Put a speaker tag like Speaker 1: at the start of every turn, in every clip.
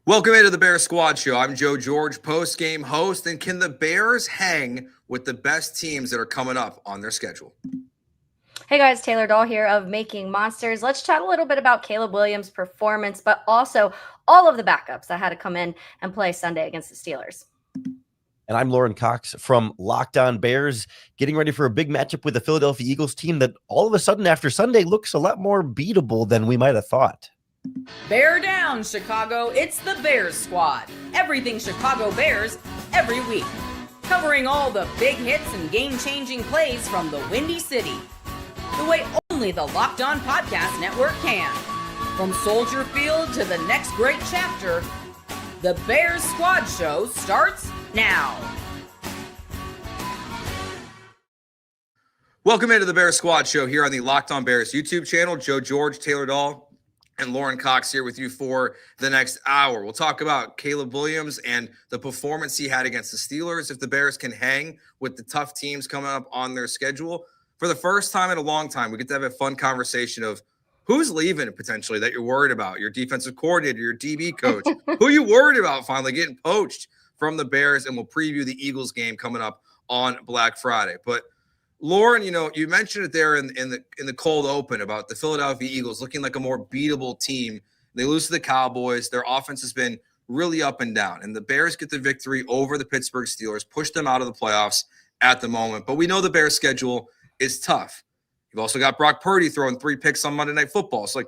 Speaker 1: Welcome into the Bears Squad Show. I'm Joe George, post-game host. And can the Bears hang with the best teams that are coming up on their schedule?
Speaker 2: Hey guys, Taylor Dahl here of Making Monsters. Let's chat a little bit about Caleb Williams' performance, but also all of the backups that had to come in and play Sunday against the Steelers.
Speaker 3: And I'm Lauren Cox from Locked On Bears, getting ready for a big matchup with the Philadelphia Eagles team that all of a sudden after Sunday looks a lot more beatable than we might have thought.
Speaker 4: Bear down, Chicago. It's the Bears Squad. Everything Chicago Bears every week. Covering all the big hits and game-changing plays from the Windy City. The way only the Locked On Podcast Network can. From Soldier Field to the next great chapter, the Bears Squad Show starts now.
Speaker 1: Welcome into the Bears Squad Show here on the Locked On Bears YouTube channel. Joe George, Taylor Dahl, and Lauren Cox here with you for the next hour. We'll talk about Caleb Williams and the performance he had against the Steelers, if the Bears can hang with the tough teams coming up on their schedule. For the first time in a long time, we get to have a fun conversation of who's leaving potentially that you're worried about, your defensive coordinator, your DB coach, who you worried about finally getting poached from the Bears, and we'll preview the Eagles game coming up on Black Friday. But Lauren, you mentioned it there in the cold open about the Philadelphia Eagles looking like a more beatable team. They lose to the Cowboys. Their offense has been really up and down, and the Bears get the victory over the Pittsburgh Steelers, push them out of the playoffs at the moment. But we know the Bears' schedule is tough. You've also got Brock Purdy throwing 3 picks on Monday Night Football. So,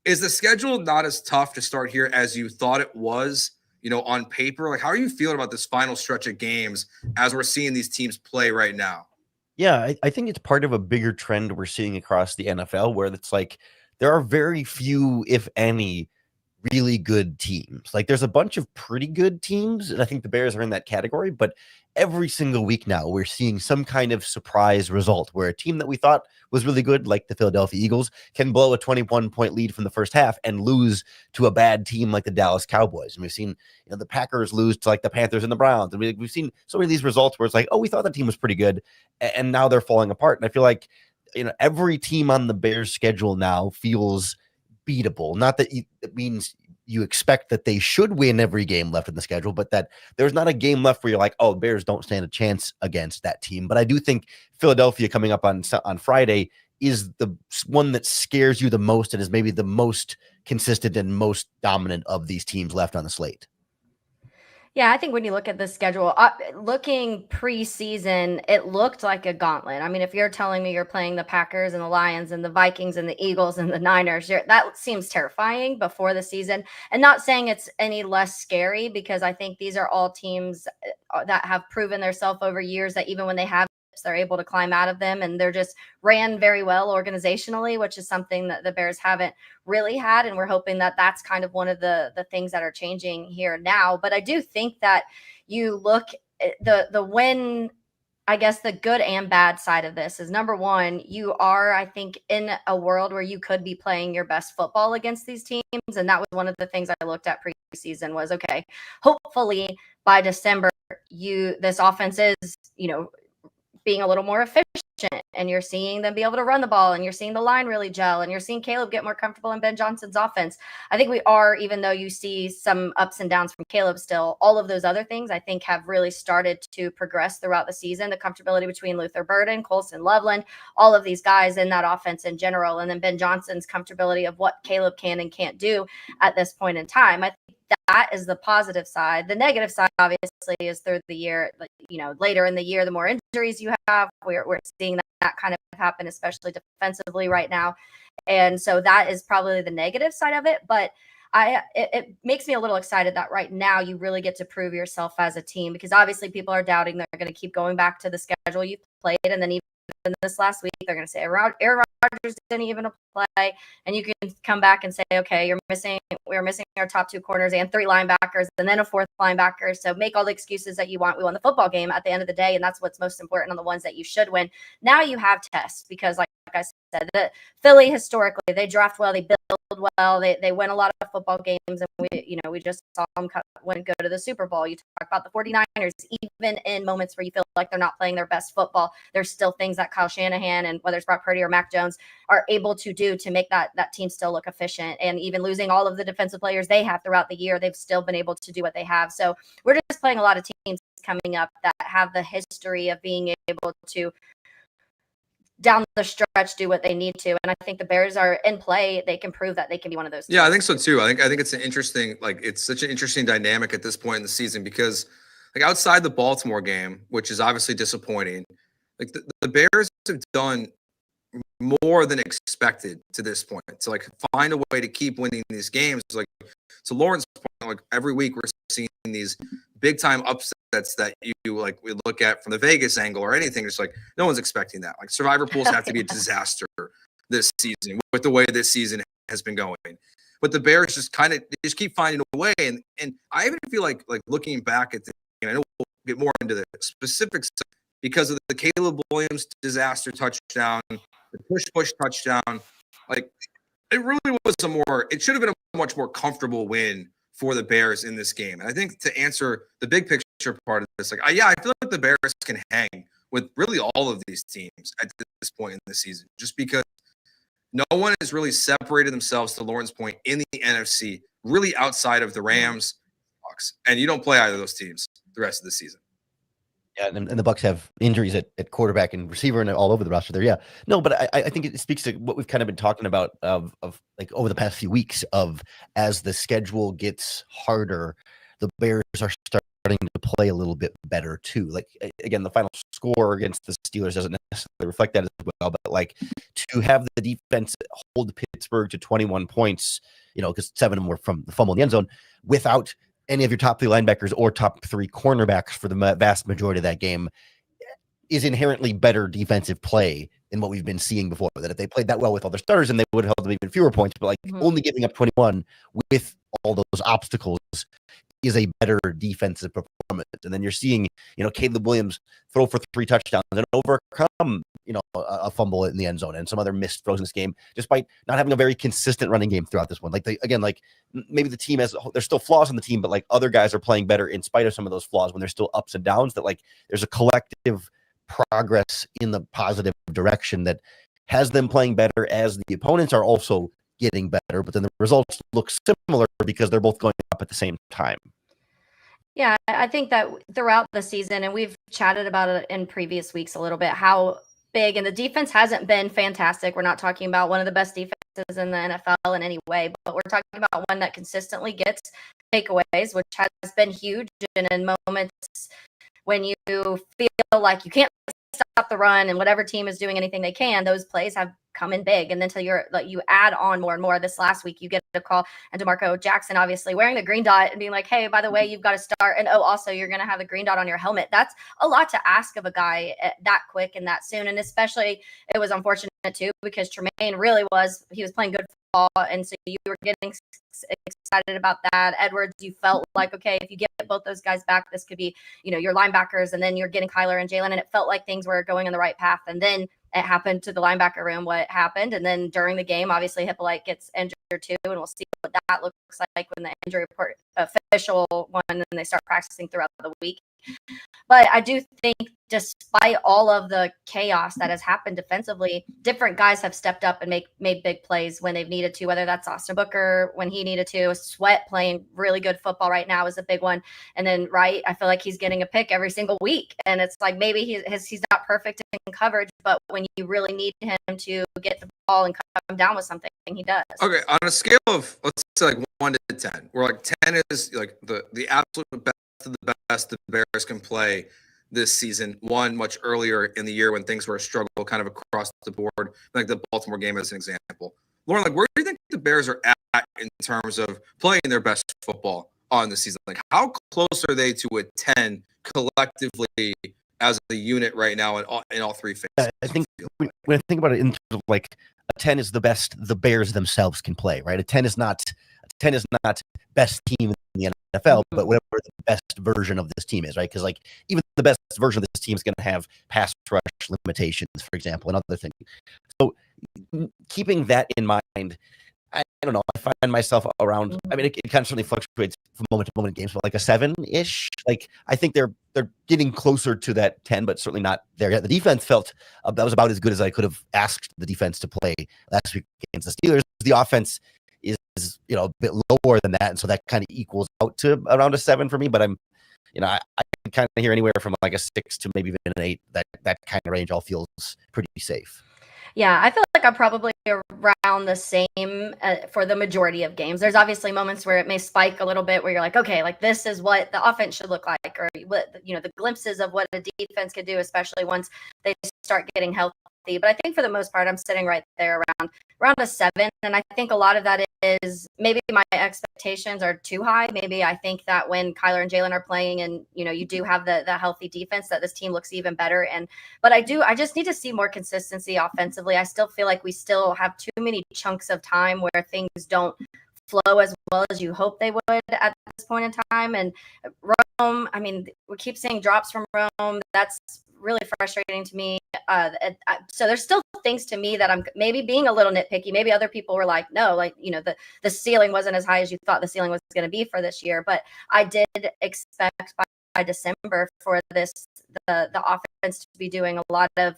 Speaker 1: is the schedule not as tough to start here as you thought it was, on paper? How are you feeling about this final stretch of games as we're seeing these teams play right now?
Speaker 3: Yeah, I think it's part of a bigger trend we're seeing across the NFL where it's like there are very few, if any, really good teams. There's a bunch of pretty good teams, and I think the Bears are in that category, but every single week now we're seeing some kind of surprise result where a team that we thought was really good, like the Philadelphia Eagles, can blow a 21-point lead from the first half and lose to a bad team like the Dallas Cowboys. And we've seen the Packers lose to the Panthers and the Browns. And we've seen so many of these results where it's we thought the team was pretty good, and now they're falling apart. And I feel like every team on the Bears schedule now feels beatable. Not that it means you expect that they should win every game left in the schedule, but that there's not a game left where you're like, oh, Bears don't stand a chance against that team. But I do think Philadelphia coming up on Friday is the one that scares you the most and is maybe the most consistent and most dominant of these teams left on the slate.
Speaker 2: Yeah, I think when you look at the schedule, looking preseason, it looked like a gauntlet. I mean, if you're telling me you're playing the Packers and the Lions and the Vikings and the Eagles and the Niners, that seems terrifying before the season. And not saying it's any less scary, because I think these are all teams that have proven themselves over years that even when they have, they're able to climb out of them, and they're just ran very well organizationally, which is something that the Bears haven't really had. And we're hoping that that's kind of one of the things that are changing here now. But I do think that you look at the win, I guess the good and bad side of this is, number one, you are, I think, in a world where you could be playing your best football against these teams. And that was one of the things I looked at preseason was, okay, hopefully by December, this offense is, being a little more efficient, and you're seeing them be able to run the ball, and you're seeing the line really gel, and you're seeing Caleb get more comfortable in Ben Johnson's offense. I think we are, even though you see some ups and downs from Caleb still, all of those other things I think have really started to progress throughout the season. The comfortability between Luther Burden, Colson Loveland, all of these guys in that offense in general, and then Ben Johnson's comfortability of what Caleb can and can't do at this point in time. I think that is the positive side. The negative side, obviously, is through the year, later in the year, the more injuries you have, we're seeing that kind of happen, especially defensively right now. And so that is probably the negative side of it. But it makes me a little excited that right now you really get to prove yourself as a team, because obviously people are doubting. They're going to keep going back to the schedule you've played, and then even this last week they're going to say Aaron Rodgers didn't even play, and you can come back and say, okay, we're missing our top 2 corners and 3 linebackers and then a 4th linebacker. So make all the excuses that you want. We won the football game at the end of the day, and that's what's most important on the ones that you should win. Now you have tests, because like I said, that Philly historically, they draft well, they build well, they win a lot of football games, and we just saw them go to the Super Bowl. You talk about the 49ers, even in moments where you feel like they're not playing their best football, there's still things that Kyle Shanahan and whether it's Brock Purdy or Mac Jones are able to do to make that team still look efficient. And even losing all of the defensive players they have throughout the year, they've still been able to do what they have. So we're just playing a lot of teams coming up that have the history of being able to down the stretch do what they need to, and I think the Bears are in play. They can prove that they can be one of those teams.
Speaker 1: Yeah, I think so too. I think it's an interesting, it's such an interesting dynamic at this point in the season, because like outside the Baltimore game, which is obviously disappointing, like the Bears have done more than expected to this point to like find a way to keep winning these games. Like to Lauren's point, like every week we're seeing these big time upsets that we look at from the Vegas angle or anything. It's like no one's expecting that. Like survivor pools have to be a disaster this season with the way this season has been going. But the Bears just keep finding a way. And I even feel like looking back at the game, I know we'll get more into the specifics because of the Caleb Williams disaster touchdown, the push touchdown. Like it really was it should have been a much more comfortable win for the Bears in this game. And I think to answer the big picture part of this, I feel like the Bears can hang with really all of these teams at this point in the season, just because no one has really separated themselves, to Lauren's point, in the NFC, really outside of the Rams, Bucs. And you don't play either of those teams the rest of the season.
Speaker 3: Yeah, and the Bucs have injuries at quarterback and receiver and all over the roster there. Yeah, no, but I think it speaks to what we've kind of been talking about of like over the past few weeks of as the schedule gets harder, the Bears are starting to play a little bit better too. Like again, the final score against the Steelers doesn't necessarily reflect that as well, but like to have the defense hold Pittsburgh to 21 points, because 7 of them were from the fumble in the end zone without any of your top 3 linebackers or top 3 cornerbacks for the vast majority of that game is inherently better defensive play than what we've been seeing before. That if they played that well with all their starters, and they would have held them even fewer points, but only giving up 21 with all those obstacles is a better defensive performance. And then you're seeing, Caleb Williams throw for 3 touchdowns and overcome, a fumble in the end zone and some other missed throws in this game, despite not having a very consistent running game throughout this one. Maybe the team there's still flaws on the team, but other guys are playing better in spite of some of those flaws when there's still ups and downs, that there's a collective progress in the positive direction that has them playing better as the opponents are also getting better, but then the results look similar because they're both going up at the same time.
Speaker 2: Yeah, I think that throughout the season, and we've chatted about it in previous weeks a little bit, how big, and the defense hasn't been fantastic. We're not talking about one of the best defenses in the NFL in any way, but we're talking about one that consistently gets takeaways, which has been huge. And in moments when you feel like you can't stop the run and whatever team is doing anything they can, those plays have come in big. And then till you add on more and more. This last week, you get a call, and DeMarco Jackson obviously wearing the green dot and being like, hey, by the way, you've got to start. And also you're going to have the green dot on your helmet. That's a lot to ask of a guy that quick and that soon. And especially it was unfortunate too, because Tremaine he was playing good football. And so you were getting excited about that. Edwards, you felt like, okay, if you get both those guys back, this could be, your linebackers, and then you're getting Kyler and Jalen, and it felt like things were going in the right path. And then it happened to the linebacker room, what happened. And then during the game, obviously Hippolyte gets injured too, and we'll see what that looks like when the injury report official one, and they start practicing throughout the week. But I do think despite all of the chaos that has happened defensively, different guys have stepped up and made big plays when they've needed to, whether that's Austin Booker when he needed to. Sweat playing really good football right now is a big one. And then Wright, I feel like he's getting a pick every single week. And it's like maybe he's not perfect in coverage, but when you really need him to get the ball and come down with something, he does.
Speaker 1: Okay, on a scale of, let's say 1 to 10, where 10 is the absolute best of the best the Bears can play this season, 1 much earlier in the year when things were a struggle kind of across the board, like the Baltimore game as an example. Lauren, where do you think the Bears are at in terms of playing their best football on the season? How close are they to a 10 collectively as a unit right now in all 3 phases?
Speaker 3: I think when I think about it in terms of a 10 is the best the Bears themselves can play, right? A 10 is not best team in the NFL, but whatever the best version of this team is, right? Because even the best version of this team is going to have pass rush limitations, for example, and other things. keeping that in mind, I don't know. I find myself around. I mean, it constantly fluctuates from moment to moment in games, but like a 7-ish. Like I think they're getting closer to that 10, but certainly not there yet. The defense felt that was about as good as I could have asked the defense to play last week against the Steelers. The offense is a bit lower than that, and so that kind of equals out to around a 7 for me. But I'm, I kind of hear anywhere from like a 6 to maybe even an 8. That kind of range all feels pretty safe.
Speaker 2: Yeah, I feel like I'm probably around the same for the majority of games. There's obviously moments where it may spike a little bit where you're like, okay, like this is what the offense should look like, or what, the glimpses of what a defense could do, especially once they start getting healthy. But I think for the most part, I'm sitting right there around a 7. And I think a lot of that is maybe my expectations are too high. Maybe I think that when Kyler and Jalen are playing and, you do have the healthy defense, that this team looks even better. But I just need to see more consistency offensively. I still feel like we still have too many chunks of time where things don't flow as well as you hope they would at this point in time. And Rome, I mean, we keep seeing drops from Rome. That's really frustrating to me. So there's still things to me that I'm maybe being a little nitpicky. Maybe other people were like, no, like, the ceiling wasn't as high as you thought the ceiling was going to be for this year. But I did expect by December for the offense to be doing a lot of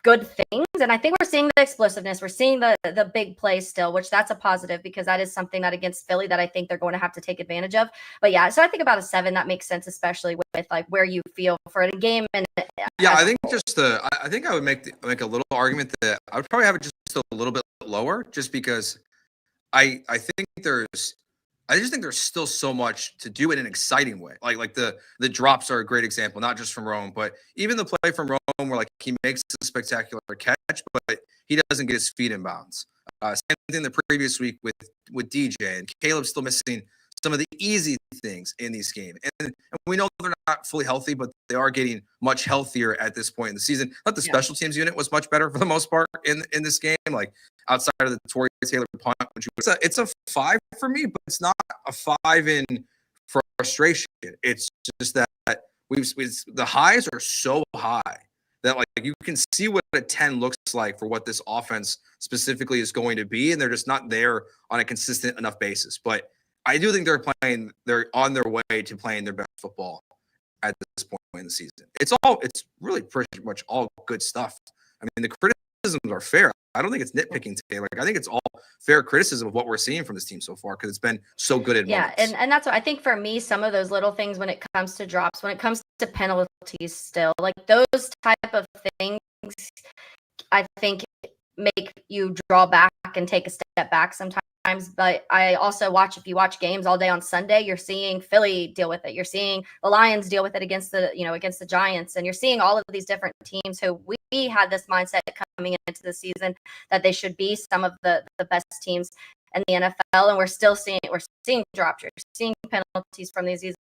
Speaker 2: good things. And I think we're seeing the explosiveness. We're seeing the big plays still, which that's a positive, because that is something that against Philly that I think they're going to have to take advantage of. But yeah, so I think about a 7, that makes sense, especially with like where you feel for a game. And
Speaker 1: yeah, I think I think I would make a little argument that I would probably have it just a little bit lower, just because I just think there's still so much to do in an exciting way. Like the drops are a great example, not just from Rome, but even the play from Rome where like he makes a spectacular catch, but he doesn't get his feet in bounds. Same thing the previous week with DJ, and Caleb's still missing some of the easy things in these games. And we know they're not fully healthy, but they are getting much healthier at this point in the season. Not the special teams unit was much better for the most part in this game. Like outside of the Torrey Taylor punt, which it's a 5 for me, but it's not a 5 in frustration. It's just that the highs are so high that like you can see what a 10 looks like for what this offense specifically is going to be, and they're just not there on a consistent enough basis. But I do think they're on their way to playing their best football at this point in the season. It's really pretty much all good stuff. I mean, the criticisms are fair. I don't think it's nitpicking today. Like, I think it's all fair criticism of what we're seeing from this team so far, because it's been so good in moments.
Speaker 2: And that's what I think for me, some of those little things when it comes to drops, when it comes to penalties still, like those type of things, I think make you draw back and take a step back sometimes. But I also if you watch games all day on Sunday, you're seeing Philly deal with it. You're seeing the Lions deal with it against the Giants. And you're seeing all of these different teams who we had this mindset coming into the season that they should be some of the best teams in the NFL. And we're seeing drops. You're seeing penalties from these. It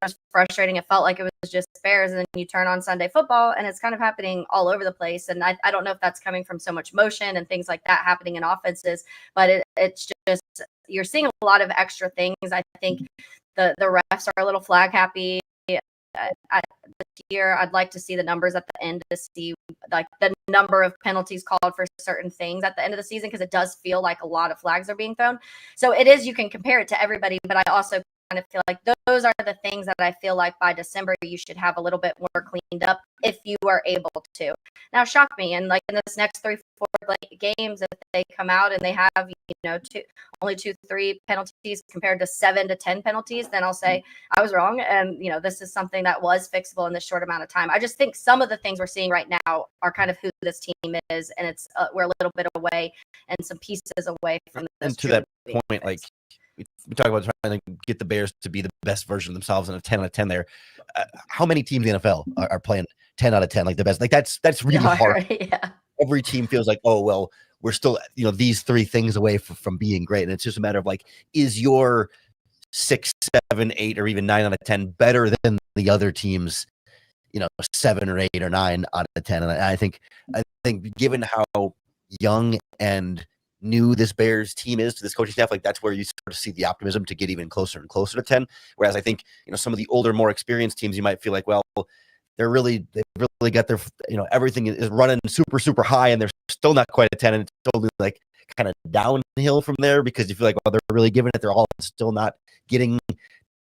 Speaker 2: was frustrating. It felt like it was just Bears, and then you turn on Sunday football and it's kind of happening all over the place. And I don't know if that's coming from so much motion and things like that happening in offenses, but it's just you're seeing a lot of extra things. I think the refs are a little flag happy. This year, I'd like to see the numbers at the end to see like the number of penalties called for certain things at the end of the season, because it does feel like a lot of flags are being thrown. So you can compare it to everybody, but I also kind of feel like those are the things that I feel like by December you should have a little bit more cleaned up if you are able to. Now, shock me, and like in this next 3-4 games, if they come out and they have only 2-3 penalties compared to 7 to 10 penalties, then I'll say I was wrong, and this is something that was fixable in this short amount of time. I just think some of the things we're seeing right now are kind of who this team is, and it's we're a little bit away and some pieces away from this.
Speaker 3: And to that point, like we talk about trying to get the Bears to be the best version of themselves, and a 10 out of 10 there. How many teams in the NFL are playing 10 out of 10 like the best? Like that's really hard.
Speaker 2: Yeah.
Speaker 3: Every team feels like, oh well, we're still these 3 things away from being great, and it's just a matter of like, is your 6, 7, 8, or even 9 out of 10 better than the other teams? 7 or 8 or 9 out of 10, and I think given how young and new this Bears team is to this coaching staff, like that's where you sort of see the optimism to get even closer and closer to 10. Whereas I think, some of the older, more experienced teams, you might feel like, well, they've really got their, everything is running super, super high and they're still not quite a 10 and it's totally like kind of downhill from there because you feel like, well, they're really giving it their all and still not getting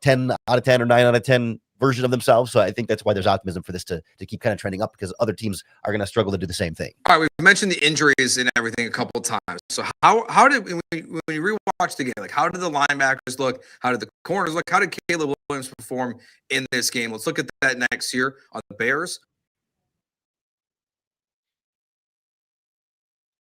Speaker 3: 10 out of 10 or 9 out of 10 version of themselves. So I think that's why there's optimism for this to keep kind of trending up because other teams are going to struggle to do the same thing.
Speaker 1: All right, we've mentioned the injuries and everything a couple of times. So how did when you rewatch the game, like how did the linebackers look? How did the corners look? How did Caleb Williams perform in this game? Let's look at that next year on the Bears.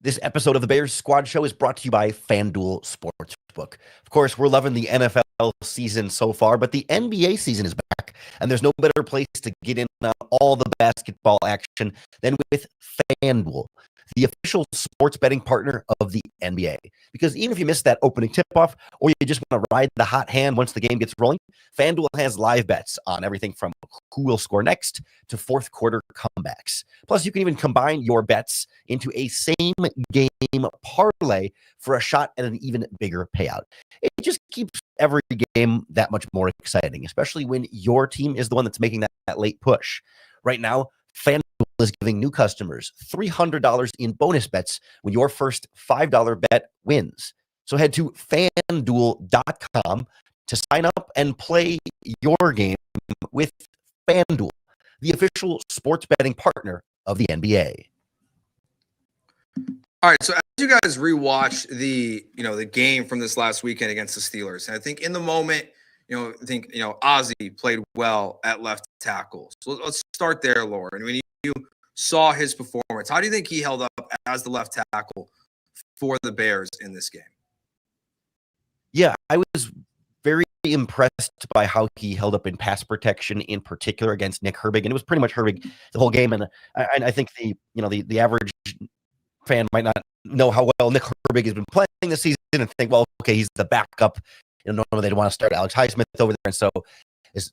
Speaker 3: This episode of the Bears Squad Show is brought to you by FanDuel Sportsbook. Of course, we're loving the NFL season so far, but the NBA season is back, and there's no better place to get in on all the basketball action than with FanDuel, the official sports betting partner of the NBA. Because even if you missed that opening tip-off or you just want to ride the hot hand once the game gets rolling, FanDuel has live bets on everything from who will score next to fourth quarter comebacks. Plus, you can even combine your bets into a same-game parlay for a shot at an even bigger payout. It just keeps every game that much more exciting, especially when your team is the one that's making that late push. Right now, FanDuel is giving new customers $300 in bonus bets when your first $5 bet wins. So head to FanDuel.com to sign up and play your game with FanDuel, the official sports betting partner of the NBA.
Speaker 1: All right, so as you guys rewatch the game from this last weekend against the Steelers, and I think in the moment, I think Ozzie played well at left tackle. So let's start there, Lauren. When you saw his performance, how do you think he held up as the left tackle for the Bears in this game?
Speaker 3: Yeah, I was very impressed by how he held up in pass protection, in particular against Nick Herbig, and it was pretty much Herbig the whole game. And I think the average fan might not know how well Nick Herbig has been playing this season and think, well, okay, he's the backup. Normally they'd want to start Alex Highsmith over there, and so it's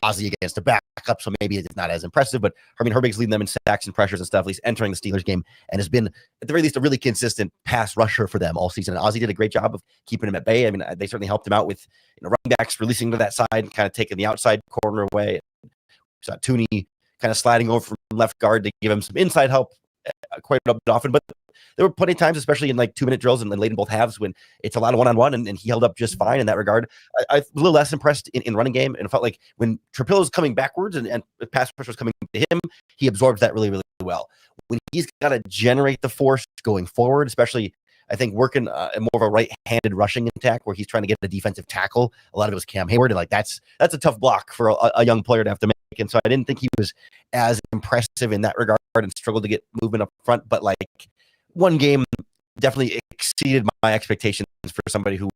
Speaker 3: Ozzie against a backup, so maybe it's not as impressive. But I mean, Herbig's leading them in sacks and pressures and stuff, at least entering the Steelers game, and has been at the very least a really consistent pass rusher for them all season. And Ozzie did a great job of keeping him at bay. I mean, they certainly helped him out with running backs releasing to that side, and kind of taking the outside corner away. We saw Tooney kind of sliding over from left guard to give him some inside help quite often, but there were plenty of times, especially in like 2-minute drills and late in both halves, when it's a lot of one-on-one, and he held up just fine in that regard. I was a little less impressed in running game, and it felt like when Trapillo was coming backwards and pass pressure was coming to him, he absorbed that really, really well. When he's got to generate the force going forward, especially I think working more of a right-handed rushing attack where he's trying to get a defensive tackle, a lot of it was Cam Hayward, and like that's a tough block for a young player to have to make. And so I didn't think he was as impressive in that regard and struggled to get movement up front. But like one game definitely exceeded my expectations for somebody who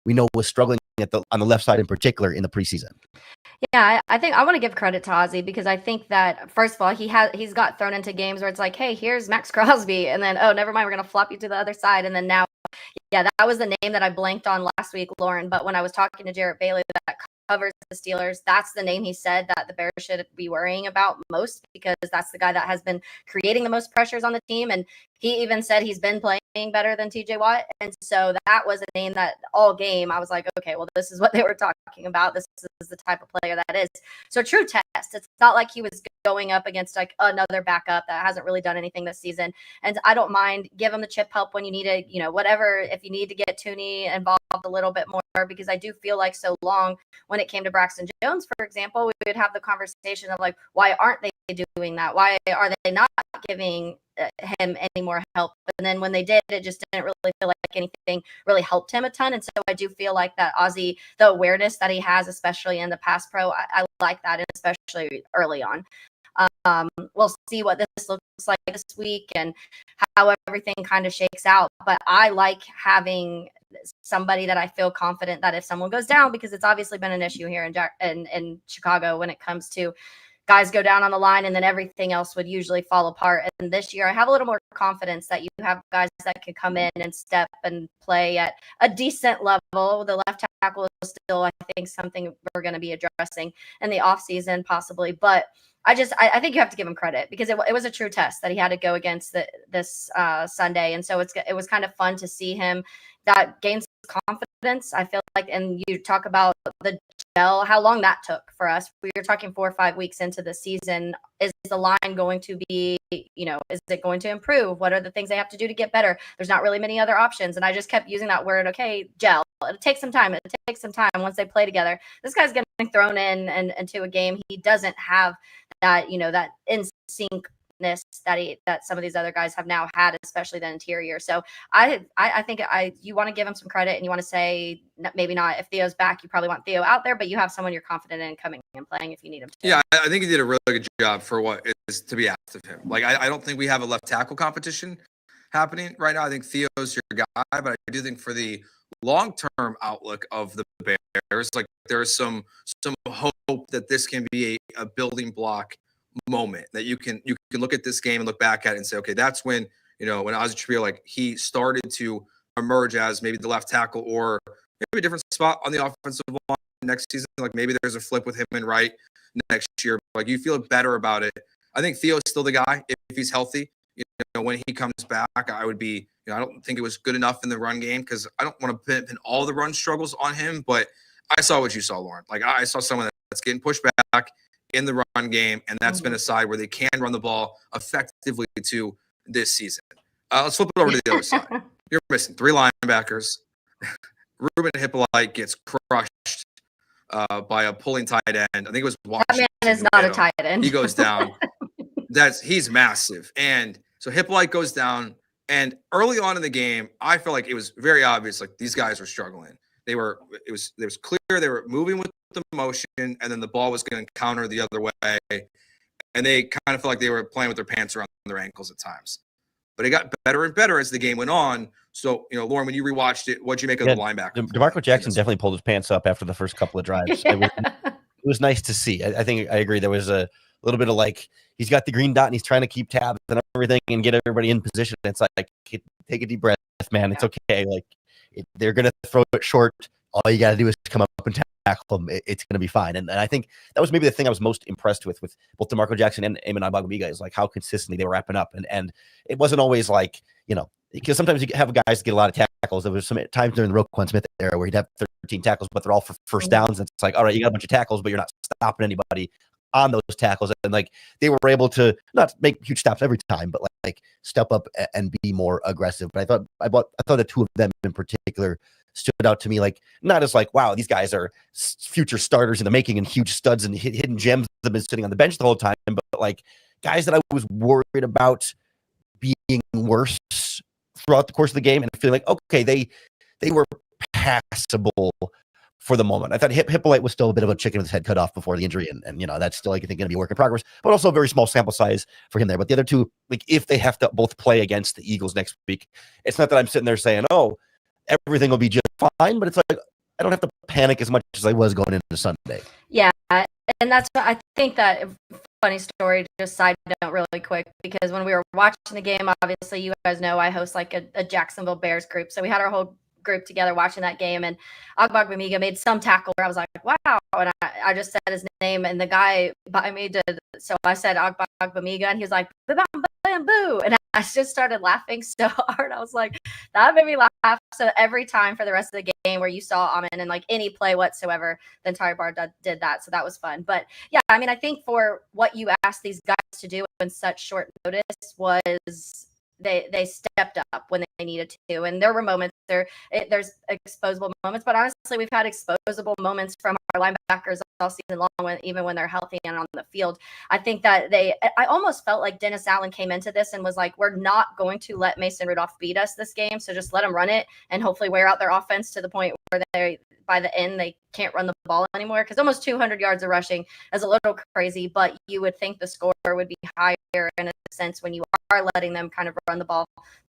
Speaker 3: we know was struggling on the left side in particular in the preseason.
Speaker 2: Yeah, I think I want to give credit to Ozzie because I think that first of all, he's got thrown into games where it's like, hey, here's Max Crosby, and then oh, never mind, we're gonna flop you to the other side, and then now, yeah, that was the name that I blanked on last week, Lauren. But when I was talking to Jarrett Bailey that covers the Steelers, that's the name he said that the Bears should be worrying about most because that's the guy that has been creating the most pressures on the team, and he even said he's been playing better than TJ Watt. And so that was a name that all game I was like, okay, well, this is what they were talking about. This is the type of player that is. So true test. It's not like he was going up against like another backup that hasn't really done anything this season. And I don't mind give him the chip help when you need it, whatever, if you need to get Tooney involved a little bit more, because I do feel like so long when it came to Braxton Jones, for example, we would have the conversation of like, why aren't they doing that? Why are they not giving him any more help? And then when they did, it just didn't really feel like anything really helped him a ton. And so I do feel like that Ozzie, the awareness that he has, especially in the pass pro, I like that, and especially early on. We'll see what this looks like this week and how everything kind of shakes out. But I like having somebody that I feel confident that if someone goes down, because it's obviously been an issue here in Chicago when it comes to guys go down on the line and then everything else would usually fall apart. And this year I have a little more confidence that you have guys that can come in and step and play at a decent level. The left tackle is still, I think, something we're going to be addressing in the offseason possibly. But I think you have to give him credit because it was a true test that he had to go against this Sunday. And so it was kind of fun to see him that gains confidence, I feel like. And you talk about the gel, how long that took for us. We were talking 4 or 5 weeks into the season. Is the line going to be, is it going to improve? What are the things they have to do to get better? There's not really many other options. And I just kept using that word, okay, gel. It takes some time. It takes some time once they play together. This guy's getting thrown in and into a game. He doesn't have that, that in syncness that some of these other guys have now had, especially the interior. So I think you want to give him some credit, and you want to say maybe not if Theo's back, you probably want Theo out there, but you have someone you're confident in coming and playing if you need him to.
Speaker 1: Yeah, I think he did a really good job for what is to be asked of him. Like, I don't think we have a left tackle competition happening right now. I think Theo's your guy, but I do think for the long-term outlook of the Bears, like, there's some hope that this can be a building block moment, that you can look at this game and look back at it and say, okay, that's when when Ozzie Trio, like, he started to emerge as maybe the left tackle, or maybe a different spot on the offensive line next season. Like, maybe there's a flip with him and Wright next year. Like, you feel better about it. I think Theo's still the guy if he's healthy. When he comes back, I would be, I don't think it was good enough in the run game, because I don't want to pin all the run struggles on him, but I saw what you saw, Lauren. Like, I saw someone that's getting pushed back in the run game, and that's been a side where they can run the ball effectively to this season. Let's flip it over to the other side. You're missing 3 linebackers. Ruben Hippolyte gets crushed by a pulling tight end. I think it was Washington.
Speaker 2: That man is not a tight end.
Speaker 1: He goes down. He's massive. And so Hippolyte goes down. And early on in the game, I felt like it was very obvious, like, these guys were struggling. It was clear they were moving with the motion, and then the ball was going to counter the other way. And they kind of felt like they were playing with their pants around their ankles at times. But it got better and better as the game went on. So, Lauren, when you rewatched it, what'd you make of the linebacker?
Speaker 3: DeMarco Jackson definitely pulled his pants up after the first couple of drives. It was nice to see. I think I agree. There was a little bit of, like, he's got the green dot and he's trying to keep tabs and everything and get everybody in position. It's like, take a deep breath, man. It's okay. Like, they're going to throw it short. All you got to do is come up and tackle them. It's going to be fine. And I think that was maybe the thing I was most impressed with both DeMarco Jackson and Eamon Ogbongbemiga, is like how consistently they were wrapping up. And it wasn't always like, because sometimes you have guys get a lot of tackles. There was some times during the Roquan Smith era where he'd have 13 tackles, but they're all for first downs. And it's like, all right, you got a bunch of tackles, but you're not stopping anybody on those tackles. And like, they were able to not make huge stops every time, but like step up and be more aggressive. But I thought the 2 of them in particular stood out to me, like, not as like, wow, these guys are future starters in the making and huge studs and hidden gems that have been sitting on the bench the whole time, but like guys that I was worried about being worse throughout the course of the game, and feeling like, okay, they were passable for the moment. I thought Hippolyte was still a bit of a chicken with his head cut off before the injury, and that's still, like, I think, going to be a work in progress, but also a very small sample size for him there. But the other 2, like, if they have to both play against the Eagles next week, it's not that I'm sitting there saying, oh, everything will be just fine, but it's like, I don't have to panic as much as I was going into Sunday.
Speaker 2: Yeah, and that's, I think that, funny story, just side note really quick, because when we were watching the game, obviously, you guys know I host like a Jacksonville Bears group, so we had our whole group together watching that game, and Ogbongbemiga made some tackle where I was like, wow, and I just said his name, and the guy by me did, so I said Ogbongbemiga, and he was like, boo, and I just started laughing so hard. I was like, that made me laugh. So every time for the rest of the game where you saw Amin and like any play whatsoever, the entire bar did that. So that was fun. But yeah, I mean, I think for what you asked these guys to do in such short notice was they stepped up when they needed to. And there were moments there's exposable moments, but honestly, we've had exposable moments from our linebackers all season long, even when they're healthy and on the field. I think that I almost felt like Dennis Allen came into this and was like, we're not going to let Mason Rudolph beat us this game. So just let them run it and hopefully wear out their offense to the point where by the end, they can't run the ball anymore, because almost 200 yards of rushing is a little crazy, but you would think the score would be higher in a sense when you are letting them kind of run the ball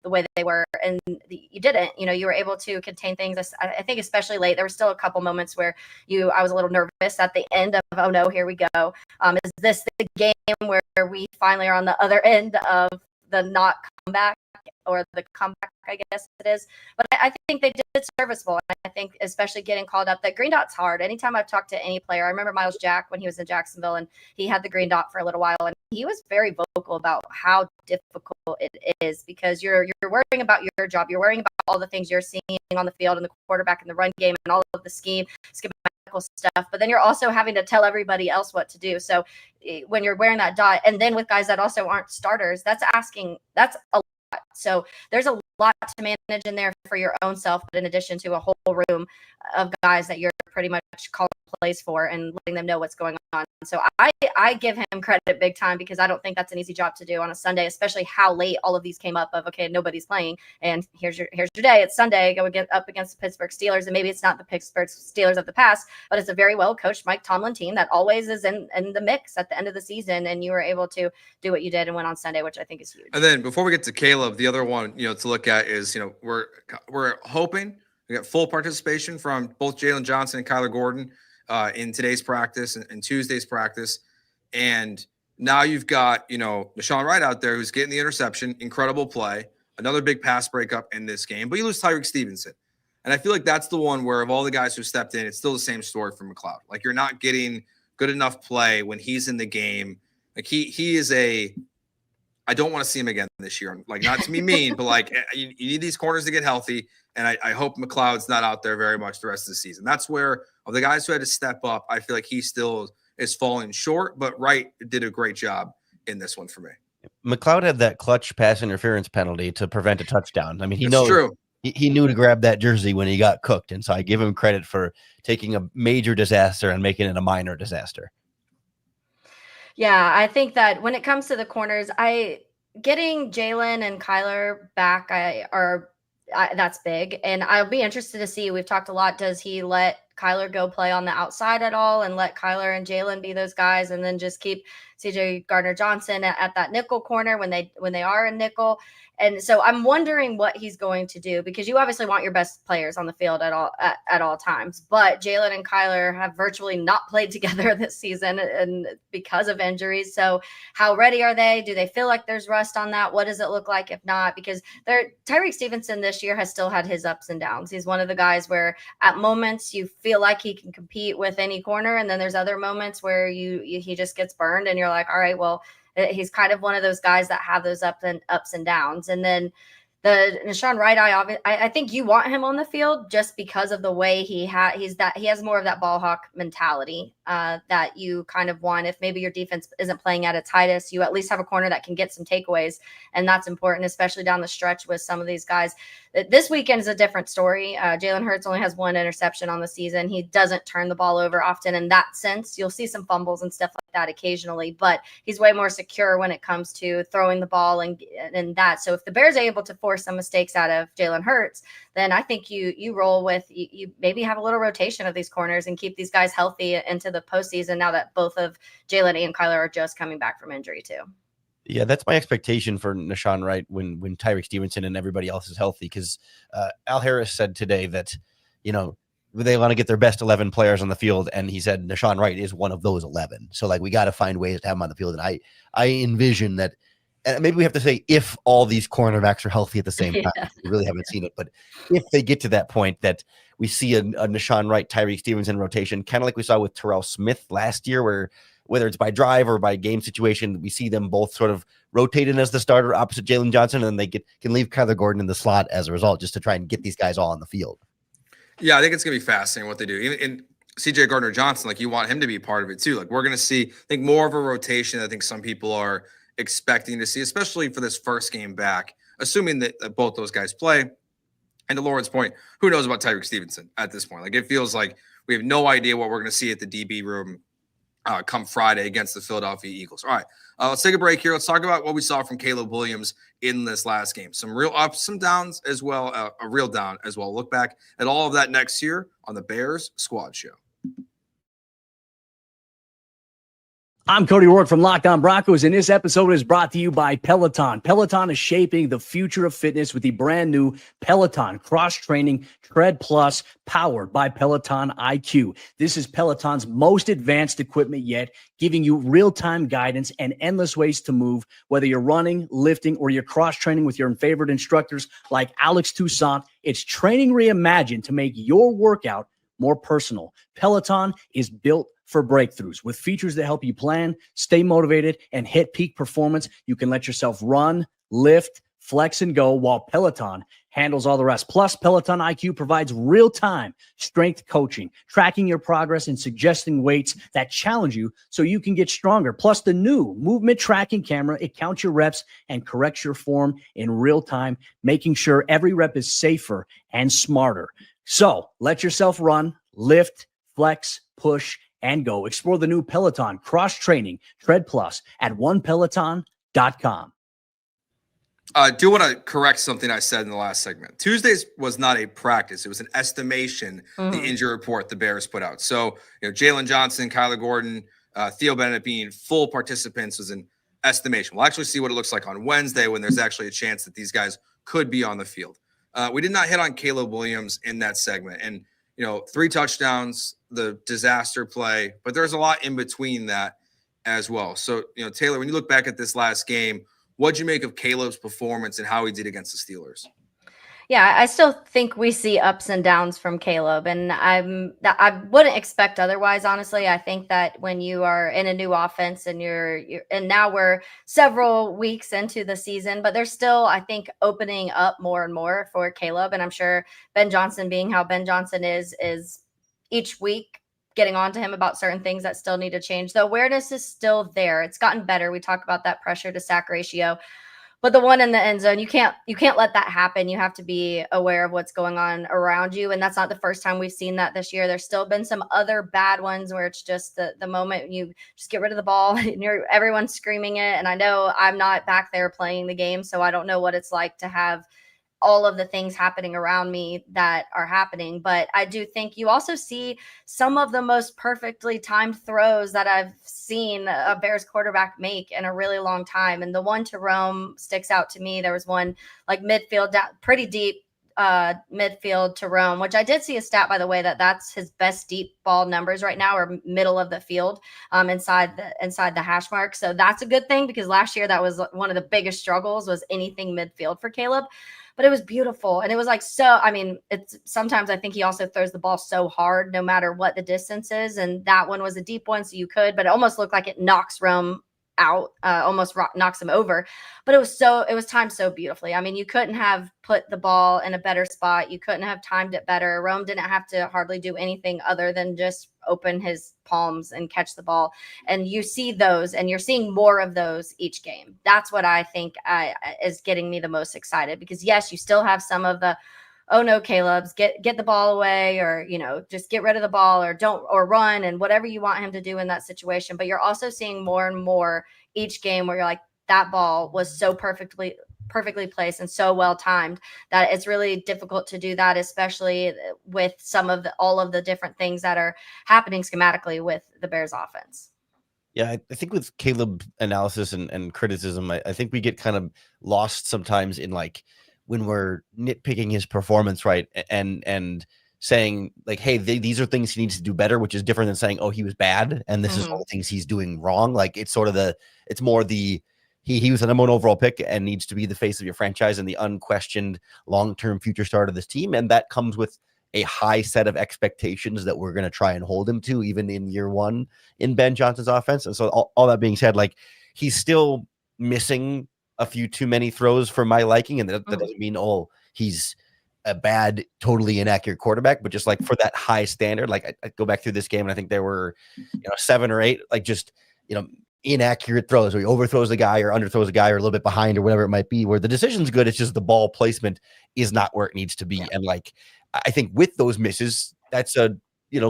Speaker 2: the way they were, and you didn't. You were able to contain things. I think especially late, there were still a couple moments where I was a little nervous at the end of, oh no, here we go. Is this the game where we finally are on the other end of the not comeback, or the comeback, I guess it is. But I think they did serviceable. And I think especially getting called up, that green dot's hard. Anytime I've talked to any player, I remember Miles Jack when he was in Jacksonville, and he had the green dot for a little while, and he was very vocal about how difficult it is, because you're worrying about your job. You're worrying about all the things you're seeing on the field and the quarterback and the run game and all of the schematical mechanical stuff, but then you're also having to tell everybody else what to do. So when you're wearing that dot, and then with guys that also aren't starters, that's a lot. So there's a lot to manage in there for your own self, but in addition to a whole room of guys that you're pretty much calling plays for and letting them know what's going on. So I give him credit big time, because I don't think that's an easy job to do on a Sunday, especially how late all of these came up of, okay, nobody's playing, and here's your day. It's Sunday. Go get up against the Pittsburgh Steelers, and maybe it's not the Pittsburgh Steelers of the past, but it's a very well coached Mike Tomlin team that always is in the mix at the end of the season, and you were able to do what you did and went on Sunday, which I think is huge.
Speaker 1: And then before we get to Caleb, the other one, to look at is, we're hoping we get full participation from both Jalen Johnson and Kyler Gordon in today's practice and Tuesday's practice. And now you've got, Deshaun Wright out there who's getting the interception, incredible play, another big pass breakup in this game, but you lose Tyreek Stevenson. And I feel like that's the one where of all the guys who stepped in, it's still the same story for McLeod. Like, you're not getting good enough play when he's in the game. Like, he is I don't want to see him again this year. Like, not to be mean, but like, you need these corners to get healthy. And I hope McLeod's not out there very much the rest of the season. That's where, of the guys who had to step up, I feel like he still is falling short, but Wright did a great job in this one for me.
Speaker 3: McLeod had that clutch pass interference penalty to prevent a touchdown. I mean, he knows.
Speaker 1: True.
Speaker 3: He knew to grab that jersey when he got cooked. And so I give him credit for taking a major disaster and making it a minor disaster.
Speaker 2: Yeah, I think that when it comes to the corners, getting Jalen and Kyler back, that's big. And I'll be interested to see, we've talked a lot, does he let Kyler go play on the outside at all and let Kyler and Jalen be those guys, and then just keep CJ Gardner-Johnson at that nickel corner when they are in nickel? And so I'm wondering what he's going to do, because you obviously want your best players on the field at all times. But Jalen and Kyler have virtually not played together this season, and because of injuries. So how ready are they? Do they feel like there's rust on that? What does it look like if not? Because Tyreek Stevenson this year has still had his ups and downs. He's one of the guys where at moments you feel like he can compete with any corner, and then there's other moments where he just gets burned, and you're like, all right, well, he's kind of one of those guys that have those ups and downs. And then the Deshaun Wright, I think you want him on the field just because of the way he has more of that ball hawk mentality that you kind of want. If maybe your defense isn't playing at its highest, you at least have a corner that can get some takeaways, and that's important, especially down the stretch with some of these guys. This weekend is a different story. Jalen Hurts only has one interception on the season. He doesn't turn the ball over often in that sense. You'll see some fumbles and stuff like that occasionally, but he's way more secure when it comes to throwing the ball and that. So if the Bears are able to force some mistakes out of Jalen Hurts, then I think you roll with, you maybe have a little rotation of these corners and keep these guys healthy into the postseason, now that both of Jalen and Kyler are just coming back from injury too.
Speaker 3: Yeah, that's my expectation for Deshaun Wright when Tyreek Stevenson and everybody else is healthy, because Al Harris said today that, they want to get their best 11 players on the field, and he said Deshaun Wright is one of those 11. So, like, we got to find ways to have him on the field. And I envision that, and maybe we have to say if all these cornerbacks are healthy at the same time. Yeah. We really haven't seen it, but if they get to that point, that we see a Deshaun Wright, Tyreek Stevenson rotation, kind of like we saw with Terrell Smith last year, where whether it's by drive or by game situation, we see them both sort of rotating as the starter opposite Jalen Johnson, and then they can leave Kyler Gordon in the slot as a result, just to try and get these guys all on the field. Yeah,
Speaker 1: I think it's going to be fascinating what they do. Even in CJ Gardner-Johnson, like, you want him to be part of it too. Like, we're going to see, I think, more of a rotation I think some people are expecting to see, especially for this first game back, assuming that both those guys play. And to Lauren's point, who knows about Tyreek Stevenson at this point? Like, it feels like we have no idea what we're going to see at the DB room come Friday against the Philadelphia Eagles. All right, let's take a break here. Let's talk about what we saw from Caleb Williams in this last game. Some real ups, some downs as well, a real down as well. Look back at all of that next year on the Bears Squad Show.
Speaker 5: I'm Cody Rourke from Locked On Broncos, and this episode is brought to you by Peloton. Peloton is shaping the future of fitness with the brand new Peloton Cross-Training Tread Plus, powered by Peloton IQ. This is Peloton's most advanced equipment yet, giving you real-time guidance and endless ways to move, whether you're running, lifting, or you're cross-training with your favorite instructors like Alex Toussaint. It's training reimagined to make your workout more personal. Peloton is built for breakthroughs with features that help you plan, stay motivated, and hit peak performance. You can let yourself run, lift, flex, and go, while Peloton handles all the rest. Plus, Peloton IQ provides real-time strength coaching, tracking your progress and suggesting weights that challenge you so you can get stronger. Plus, the new movement tracking camera, it counts your reps and corrects your form in real time, making sure every rep is safer and smarter. So let yourself run, lift, flex, push, and go. Explore the new Peloton cross-training Tread Plus at onepeloton.com.
Speaker 1: I do want to correct something I said in the last segment. Tuesdays was not a practice. It was an estimation, the injury report the Bears put out. So, Jalen Johnson, Kyler Gordon, Theo Bennett being full participants was an estimation. We'll actually see what it looks like on Wednesday when there's actually a chance that these guys could be on the field. We did not hit on Caleb Williams in that segment. And, 3 touchdowns, the disaster play, but there's a lot in between that as well. So, Taylor, when you look back at this last game, what'd you make of Caleb's performance and how he did against the Steelers?
Speaker 2: Yeah, I still think we see ups and downs from Caleb, and I wouldn't expect otherwise. Honestly, I think that when you are in a new offense and you're and now we're several weeks into the season, but there's still, I think, opening up more and more for Caleb, and I'm sure Ben Johnson, being how Ben Johnson is each week getting on to him about certain things that still need to change. The awareness is still there. It's gotten better. We talk about that pressure to sack ratio. But the one in the end zone, you can't let that happen. You have to be aware of what's going on around you. And that's not the first time we've seen that this year. There's still been some other bad ones where it's just the moment you just get rid of the ball and everyone's screaming it. And I know I'm not back there playing the game, so I don't know what it's like to have all of the things happening around me that are happening. But I do think you also see some of the most perfectly timed throws that I've seen a Bears quarterback make in a really long time. And the one to Rome sticks out to me. There was one like midfield, pretty deep midfield to Rome, which I did see a stat, by the way, that's his best deep ball numbers right now, or middle of the field, inside the hash mark. So that's a good thing, because last year that was one of the biggest struggles, was anything midfield for Caleb. But it was beautiful. And it was like, it's sometimes I think he also throws the ball so hard, no matter what the distance is. And that one was a deep one, so you could, but it almost looked like it knocks Rome out, almost knocks him over. But it was timed so beautifully. I mean, you couldn't have put the ball in a better spot. You couldn't have timed it better. Rome didn't have to hardly do anything other than just open his palms and catch the ball. And you see those, and you're seeing more of those each game. That's what I think is getting me the most excited, because yes, you still have some of the, oh no, Caleb's get the ball away, or, just get rid of the ball, or run, and whatever you want him to do in that situation. But you're also seeing more and more each game where you're like, that ball was so perfectly placed and so well timed that it's really difficult to do that, especially with all of the different things that are happening schematically with the Bears offense.
Speaker 3: Yeah, I think with Caleb analysis and criticism, I think we get kind of lost sometimes in like when we're nitpicking his performance, right? And saying like, hey, these are things he needs to do better, which is different than saying, oh, he was bad and this is all the things he's doing wrong. Like it's sort of he was the number 1 overall pick and needs to be the face of your franchise and the unquestioned long-term future star of this team. And that comes with a high set of expectations that we're going to try and hold him to, even in year 1 in Ben Johnson's offense. And so all that being said, like he's still missing a few too many throws for my liking. And that doesn't mean, he's a bad, totally inaccurate quarterback, but just like for that high standard, like I go back through this game and I think there were, 7 or 8, like just, inaccurate throws where he overthrows the guy or underthrows the guy or a little bit behind or whatever it might be, where the decision's good. It's just the ball placement is not where it needs to be. Yeah. And like, I think with those misses, that's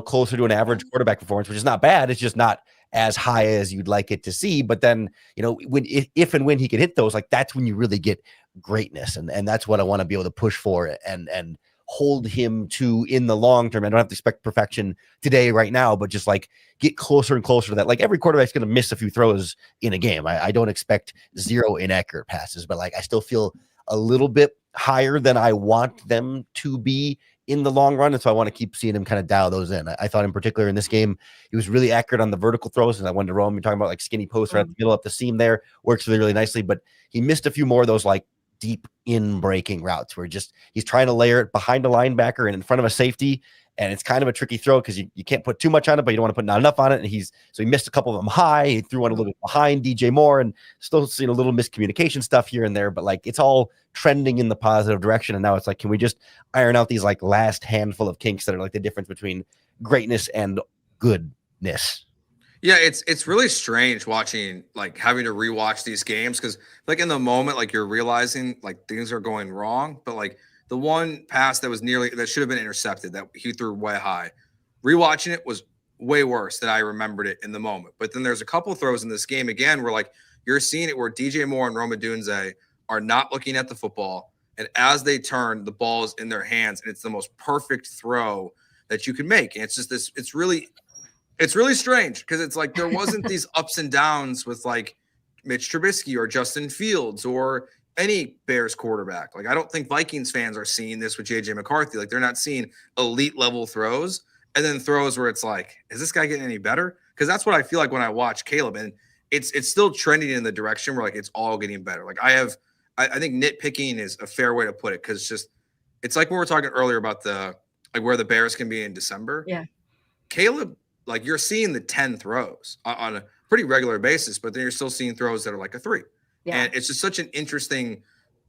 Speaker 3: closer to an average quarterback performance, which is not bad. It's just not as high as you'd like it to see. But then, if and when he can hit those, like that's when you really get greatness. And that's what I want to be able to push for and hold him to in the long term. I don't have to expect perfection today, right now, but just like get closer and closer to that. Like every quarterback's going to miss a few throws in a game. I don't expect 0 inaccurate passes, but like I still feel a little bit higher than I want them to be in the long run. And so I want to keep seeing him kind of dial those in. I thought in particular in this game, he was really accurate on the vertical throws. And I wanted to roam. You're talking about like skinny posts right at the middle up the seam there. Works really, really nicely, but he missed a few more of those like deep in breaking routes where he's trying to layer it behind a linebacker and in front of a safety. And it's kind of a tricky throw because you can't put too much on it, but you don't want to put not enough on it. And so he missed a couple of them high. He threw one a little bit behind DJ Moore, and still seeing a little miscommunication stuff here and there. But like it's all trending in the positive direction. And now it's like, can we just iron out these like last handful of kinks that are like the difference between greatness and goodness?
Speaker 1: Yeah, it's really strange watching, like having to rewatch these games because like in the moment, like you're realizing like things are going wrong, but like the one pass that should have been intercepted that he threw way high, rewatching it was way worse than I remembered it in the moment. But then there's a couple throws in this game again where like you're seeing it where DJ Moore and Roma Dunze are not looking at the football, and as they turn, the ball is in their hands, and it's the most perfect throw that you can make. And it's just this, it's really strange because it's like there wasn't these ups and downs with like Mitch Trubisky or Justin Fields or any Bears quarterback. Like I don't think Vikings fans are seeing this with JJ McCarthy. Like they're not seeing elite level throws and then throws where it's like, is this guy getting any better? Because that's what I feel like when I watch Caleb, and it's still trending in the direction where like it's all getting better. Like I think nitpicking is a fair way to put it because it's like when we were talking earlier about where the Bears can be in December.
Speaker 2: Yeah,
Speaker 1: Caleb, like you're seeing the 10 throws on a pretty regular basis, but then you're still seeing throws that are like a 3. Yeah. And it's just such an interesting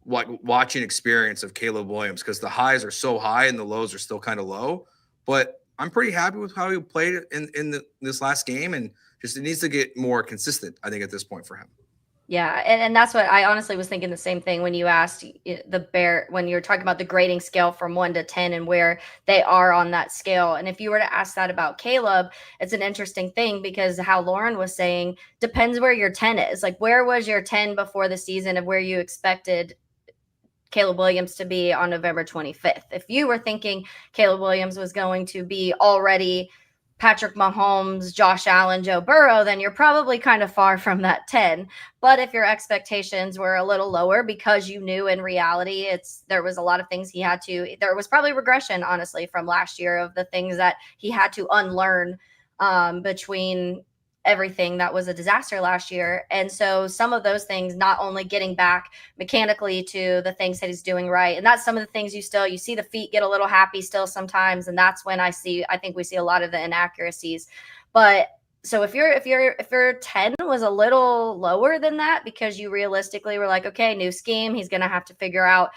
Speaker 1: watching experience of Caleb Williams because the highs are so high and the lows are still kind of low. But I'm pretty happy with how he played in this last game, and just it needs to get more consistent, I think, at this point for him.
Speaker 2: Yeah, and that's what I honestly was thinking the same thing when you asked when you're talking about the grading scale from 1 to 10 and where they are on that scale. And if you were to ask that about Caleb, it's an interesting thing because how Lauren was saying depends where your 10 is. Like where was your 10 before the season of where you expected Caleb Williams to be on November 25th? If you were thinking Caleb Williams was going to be already Patrick Mahomes, Josh Allen, Joe Burrow, then you're probably kind of far from that 10. But if your expectations were a little lower because you knew in reality there was a lot of things there was probably regression, honestly, from last year of the things that he had to unlearn between everything that was a disaster last year. And so some of those things, not only getting back mechanically to the things that he's doing right. And that's some of the things you see the feet get a little happy still sometimes. And that's when I think we see a lot of the inaccuracies. But so if your 10 was a little lower than that, because you realistically were like, okay, new scheme, he's going to have to figure out,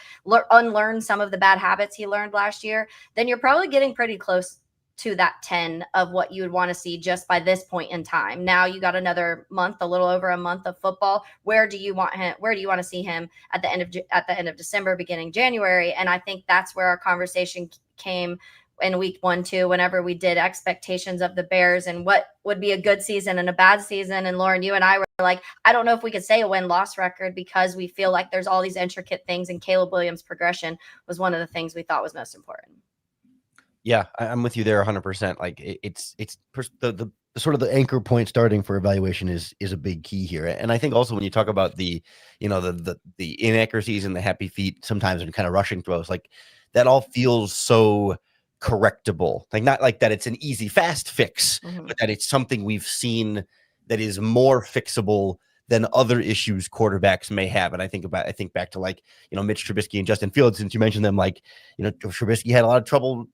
Speaker 2: unlearn some of the bad habits he learned last year, then you're probably getting pretty close to that 10 of what you would want to see just by this point in time. Now you got another month, a little over a month of football. Where do you want to see him at the end of December, beginning January? And I think that's where our conversation came in week 1, 2, whenever we did expectations of the Bears and what would be a good season and a bad season. And Lauren, you and I were like, I don't know if we could say a win-loss record because we feel like there's all these intricate things, and Caleb Williams' progression was one of the things we thought was most important.
Speaker 3: Yeah, I'm with you there 100%. Like it's the sort of the anchor point starting for evaluation is a big key here. And I think also when you talk about the inaccuracies and the happy feet sometimes and kind of rushing throws, like that all feels so correctable. Like not like that it's an easy fast fix, but that it's something we've seen that is more fixable than other issues quarterbacks may have. And I think back to like, Mitch Trubisky and Justin Fields, since you mentioned them, like, Trubisky had a lot of trouble,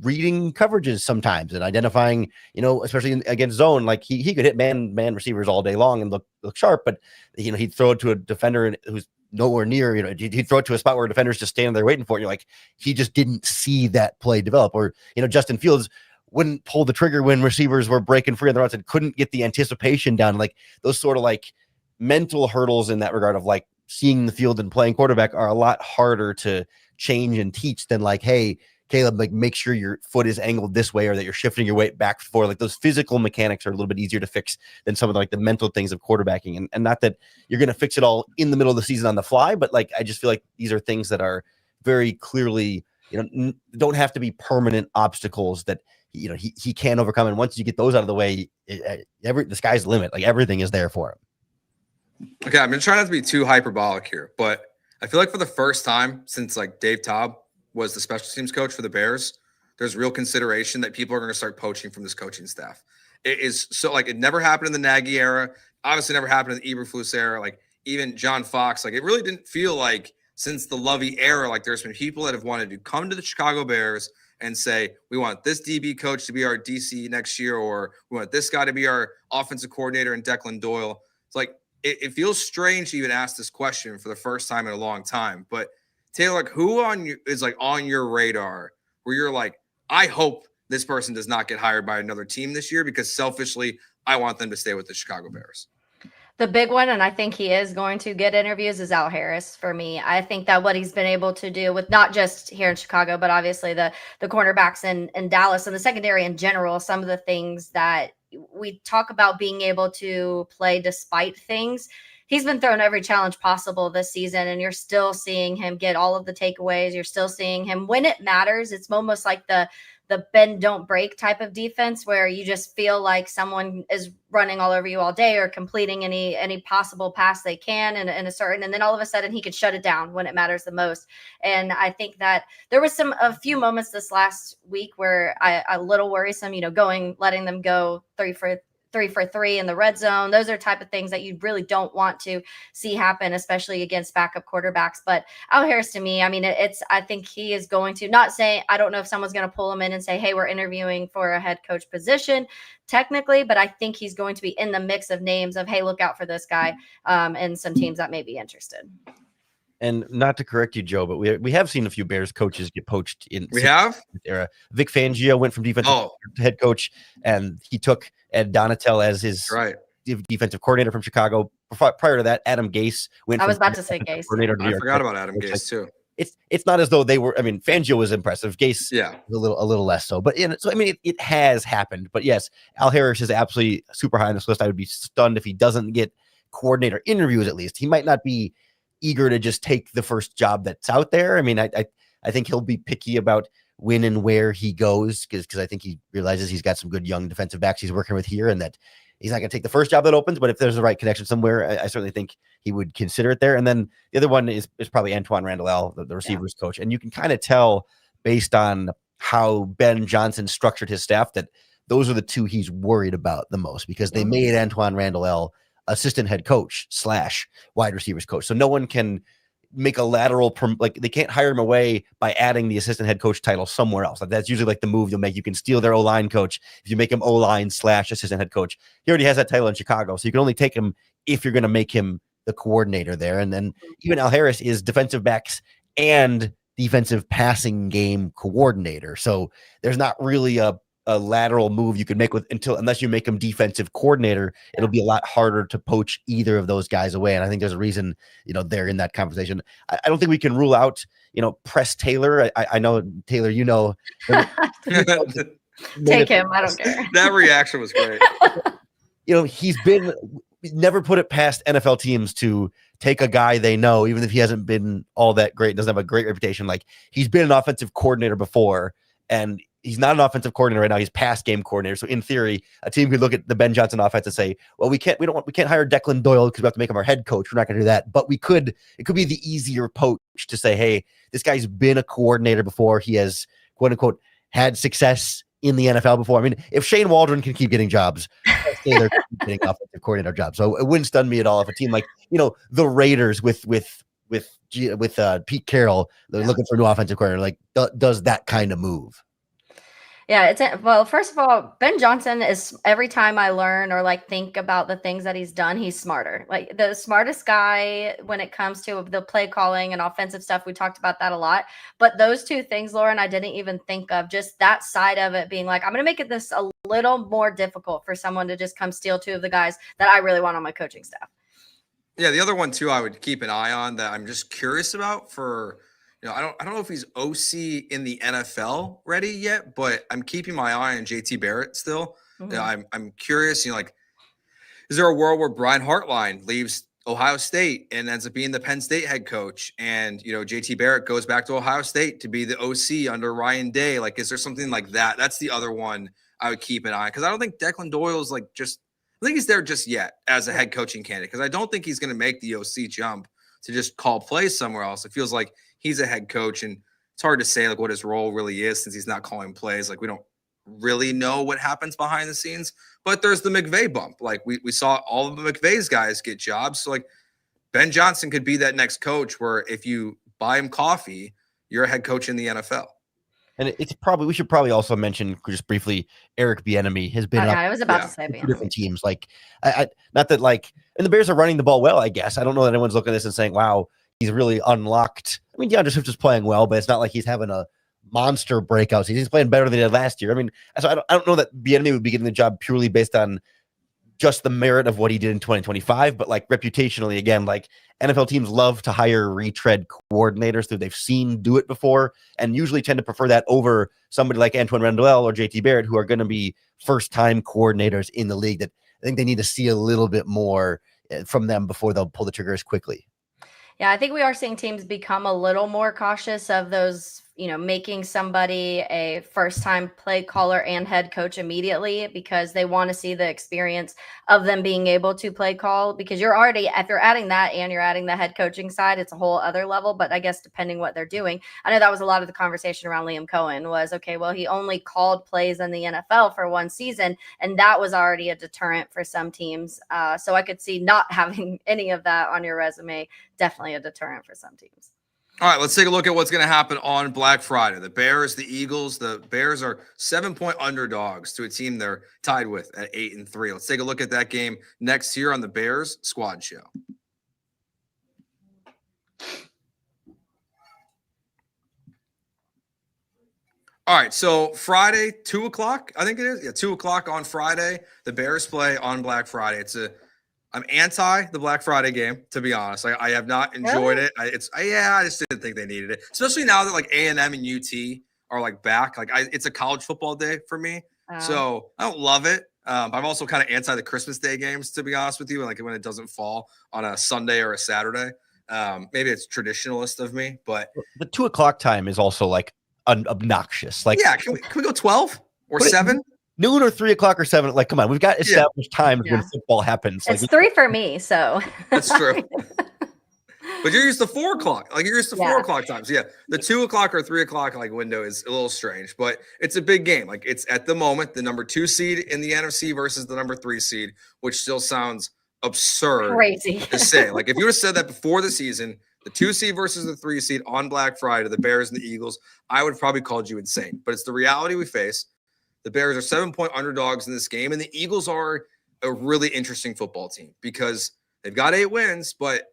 Speaker 3: reading coverages sometimes and identifying, especially against zone, like he could hit man receivers all day long and look sharp, but he'd throw it to a defender who's nowhere near, he'd throw it to a spot where defenders just stand there waiting for it. You're like, he just didn't see that play develop. Or, Justin Fields wouldn't pull the trigger when receivers were breaking free on the routes and couldn't get the anticipation down. Like those sort of like mental hurdles in that regard of like seeing the field and playing quarterback are a lot harder to change and teach than like, hey, Caleb, like make sure your foot is angled this way or that you're shifting your weight back forward. Like those physical mechanics are a little bit easier to fix than some of the, like the mental things of quarterbacking. And not that you're going to fix it all in the middle of the season on the fly, but like, I just feel like these are things that are very clearly, don't have to be permanent obstacles that, he can overcome. And once you get those out of the way, the sky's the limit. Like everything is there for him.
Speaker 1: Okay, I'm going to try not to be too hyperbolic here, but I feel like for the first time since like Dave Taub was the special teams coach for the Bears, there's real consideration that people are going to start poaching from this coaching staff. It is so like it never happened in the Nagy era, obviously never happened in the Eberflus era, like even John Fox. Like it really didn't feel like since the Lovey era, like there's been people that have wanted to come to the Chicago Bears and say, we want this DB coach to be our DC next year, or we want this guy to be our offensive coordinator and Declan Doyle. It's like, it feels strange to even ask this question for the first time in a long time. But Taylor, like, who is like on your radar where you're like, I hope this person does not get hired by another team this year, because selfishly, I want them to stay with the Chicago Bears?
Speaker 2: The big one, and I think he is going to get interviews, is Al Harris for me. I think that what he's been able to do with not just here in Chicago, but obviously the cornerbacks in Dallas and the secondary in general, some of the things that we talk about being able to play despite things. He's been thrown every challenge possible this season, and you're still seeing him get all of the takeaways. You're still seeing him when it matters. It's almost like the bend, don't break type of defense, where you just feel like someone is running all over you all day or completing any possible pass they can in a certain, and then all of a sudden he could shut it down when it matters the most. And I think that there was a few moments this last week where I a little worrisome, letting them go 3 for 3 in the red zone. Those are type of things that you really don't want to see happen, especially against backup quarterbacks. But Al Harris, to me, I mean, I think he is going to, not say, I don't know if someone's going to pull him in and say, hey, we're interviewing for a head coach position technically, but I think he's going to be in the mix of names of, hey, look out for this guy, and some teams that may be interested.
Speaker 3: And not to correct you, Joe, but we have seen a few Bears coaches get poached in era. Vic Fangio went from defensive to head coach, and he took Ed Donatel as his defensive coordinator from Chicago. Prior to that, Adam Gase went.
Speaker 2: I was about to say Gase.
Speaker 1: I forgot about Adam Gase too.
Speaker 3: It's not as though they were. I mean, Fangio was impressive. Gase, was a little less so. But so I mean, it has happened. But yes, Al Harris is absolutely super high on this list. I would be stunned if he doesn't get coordinator interviews. At least he might not be eager to just take the first job that's out there. I mean, I think he'll be picky about when and where he goes, because I think he realizes he's got some good young defensive backs he's working with here, and that he's not going to take the first job that opens. But if there's the right connection somewhere, I certainly think he would consider it there. And then the other one is probably Antoine Randall, the receivers coach. And you can kind of tell based on how Ben Johnson structured his staff that those are the two he's worried about the most, because they made Antoine Randall assistant head coach / wide receivers coach. So no one can make a lateral, they can't hire him away by adding the assistant head coach title somewhere else. Like, that's usually like the move you'll make. You can steal their O-line coach if you make him O-line / assistant head coach. He already has that title in Chicago, so you can only take him if you're going to make him the coordinator there. And then even Al Harris is defensive backs and defensive passing game coordinator. So there's not really a lateral move you could make unless you make him defensive coordinator. It'll be a lot harder to poach either of those guys away. And I think there's a reason, they're in that conversation. I don't think we can rule out, Press Taylor. I know, Taylor,
Speaker 2: take him. I don't care.
Speaker 1: That reaction was great.
Speaker 3: He's never put it past NFL teams to take a guy they know, even if he hasn't been all that great, doesn't have a great reputation. Like, he's been an offensive coordinator before, and he's not an offensive coordinator right now. He's pass game coordinator. So in theory, a team could look at the Ben Johnson offense and say, well, we can't hire Declan Doyle because we have to make him our head coach. We're not going to do that. But it could be the easier poach to say, hey, this guy's been a coordinator before. He has, quote unquote, had success in the NFL before. I mean, if Shane Waldron can keep getting jobs, they're getting offensive coordinator jobs. So it wouldn't stun me at all if a team like, the Raiders with Pete Carroll, they're looking for a new offensive coordinator, does that kind of move.
Speaker 2: Yeah, well, first of all, Ben Johnson is, every time I learn or think about the things that he's done, he's smarter. Like, the smartest guy when it comes to the play calling and offensive stuff. We talked about that a lot. But those two things, Lauren, I didn't even think of, just that side of it being like, I'm going to make it this a little more difficult for someone to just come steal two of the guys that I really want on my coaching staff.
Speaker 1: Yeah, the other one too, I would keep an eye on that I'm just curious about for. I don't know if he's OC in the NFL ready yet, but I'm keeping my eye on JT Barrett still.
Speaker 2: Mm-hmm.
Speaker 1: I'm curious, is there a world where Brian Hartline leaves Ohio State and ends up being the Penn State head coach, and JT Barrett goes back to Ohio State to be the OC under Ryan Day? Like, is there something like that? That's the other one I would keep an eye on, because I don't think Declan Doyle's I think he's there just yet as a head coaching candidate, because I don't think he's going to make the OC jump to just call plays somewhere else. It feels like he's a head coach, and it's hard to say what his role really is since he's not calling plays. We don't really know what happens behind the scenes, but there's the McVay bump. We saw all of the McVay's guys get jobs. So Ben Johnson could be that next coach where if you buy him coffee, you're a head coach in the NFL.
Speaker 3: And it's probably, we should probably also mention just briefly, Eric Bieniemy has been
Speaker 2: Okay,
Speaker 3: up
Speaker 2: I was about to
Speaker 1: Yeah.
Speaker 2: say
Speaker 3: two different
Speaker 2: Bieniemy.
Speaker 3: teams. Like, I not that like, and the Bears are running the ball well, I guess. I don't know that anyone's looking at this and saying, wow, he's really unlocked. I mean, DeAndre Swift is playing well, but it's not like he's having a monster breakout season. He's playing better than he did last year. I mean, so I don't know that Bieniemy would be getting the job purely based on just the merit of what he did in 2025, but like reputationally, again, like NFL teams love to hire retread coordinators who they've seen do it before, and usually tend to prefer that over somebody like Antoine Randall or JT Barrett, who are going to be first-time coordinators in the league that I think they need to see a little bit more from them before they'll pull the trigger as quickly.
Speaker 2: Yeah, I think we are seeing teams become a little more cautious of those, making somebody a first-time play caller and head coach immediately, because they want to see the experience of them being able to play call, because if you're adding that and you're adding the head coaching side, it's a whole other level. But I guess depending what they're doing, I know that was a lot of the conversation around Liam Cohen was, okay, well, he only called plays in the NFL for one season, and that was already a deterrent for some teams. So I could see not having any of that on your resume, definitely a deterrent for some teams.
Speaker 1: All right, let's take a look at what's going to happen on Black Friday. The Bears, the Eagles. The Bears are 7-point underdogs to a team they're tied with at 8-3. Let's take a look at that game next here on the Bears Squad Show. All right, so Friday, 2 o'clock, I think it is. Yeah, 2 o'clock on Friday. The Bears play on Black Friday. I'm anti the Black Friday game, to be honest. I have not enjoyed it. I just didn't think they needed it, especially now that like A&M and UT are like back. It's a college football day for me, so I don't love it. I'm also kind of anti the Christmas Day games, to be honest with you. Like when it doesn't fall on a Sunday or a Saturday. Maybe it's traditionalist of me, but
Speaker 3: the 2 o'clock time is also like obnoxious. Like,
Speaker 1: yeah, can we go 12 or 7?
Speaker 3: Noon or 3 o'clock or 7? Like, come on, we've got established times when football happens.
Speaker 2: It's
Speaker 3: like,
Speaker 2: 3 for me, so
Speaker 1: that's true. But you're used to 4 o'clock. Like you're used to 4 o'clock times. Yeah, the 2 o'clock or 3 o'clock like window is a little strange, but it's a big game. Like it's at the moment the number 2 seed in the NFC versus the number 3 seed, which still sounds absurd,
Speaker 2: crazy
Speaker 1: to say. Like if you would have said that before the season, the 2 seed versus the 3 seed on Black Friday, the Bears and the Eagles, I would have probably called you insane. But it's the reality we face. The Bears are 7-point underdogs in this game, and the Eagles are a really interesting football team because they've got 8 wins, but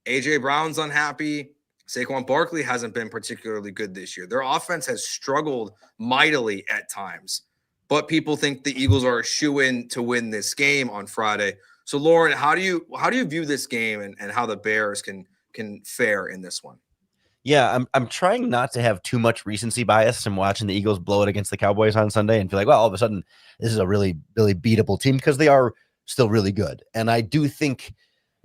Speaker 1: A.J. Brown's unhappy. Saquon Barkley hasn't been particularly good this year. Their offense has struggled mightily at times, but people think the Eagles are a shoo-in to win this game on Friday. So, Lauren, how do you view this game and how the Bears can fare in this one?
Speaker 3: Yeah, I'm trying not to have too much recency bias from watching the Eagles blow it against the Cowboys on Sunday and feel like, well, all of a sudden this is a really, really beatable team, because they are still really good. And I do think,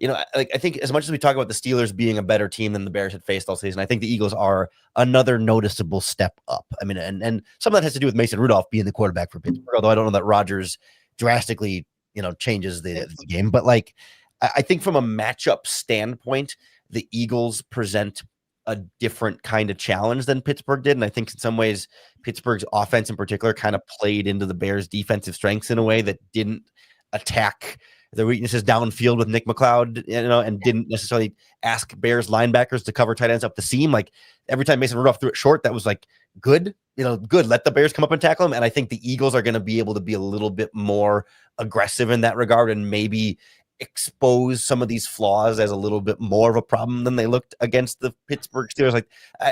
Speaker 3: I think as much as we talk about the Steelers being a better team than the Bears had faced all season, I think the Eagles are another noticeable step up. I mean, and some of that has to do with Mason Rudolph being the quarterback for Pittsburgh, although I don't know that Rodgers drastically, changes the game. But like, I think from a matchup standpoint, the Eagles present a different kind of challenge than Pittsburgh did. And I think in some ways, Pittsburgh's offense in particular kind of played into the Bears' defensive strengths in a way that didn't attack their weaknesses downfield with Nick McLeod, and didn't necessarily ask Bears linebackers to cover tight ends up the seam. Like every time Mason Rudolph threw it short, that was like good, good. Let the Bears come up and tackle him. And I think the Eagles are going to be able to be a little bit more aggressive in that regard and maybe expose some of these flaws as a little bit more of a problem than they looked against the Pittsburgh Steelers. Like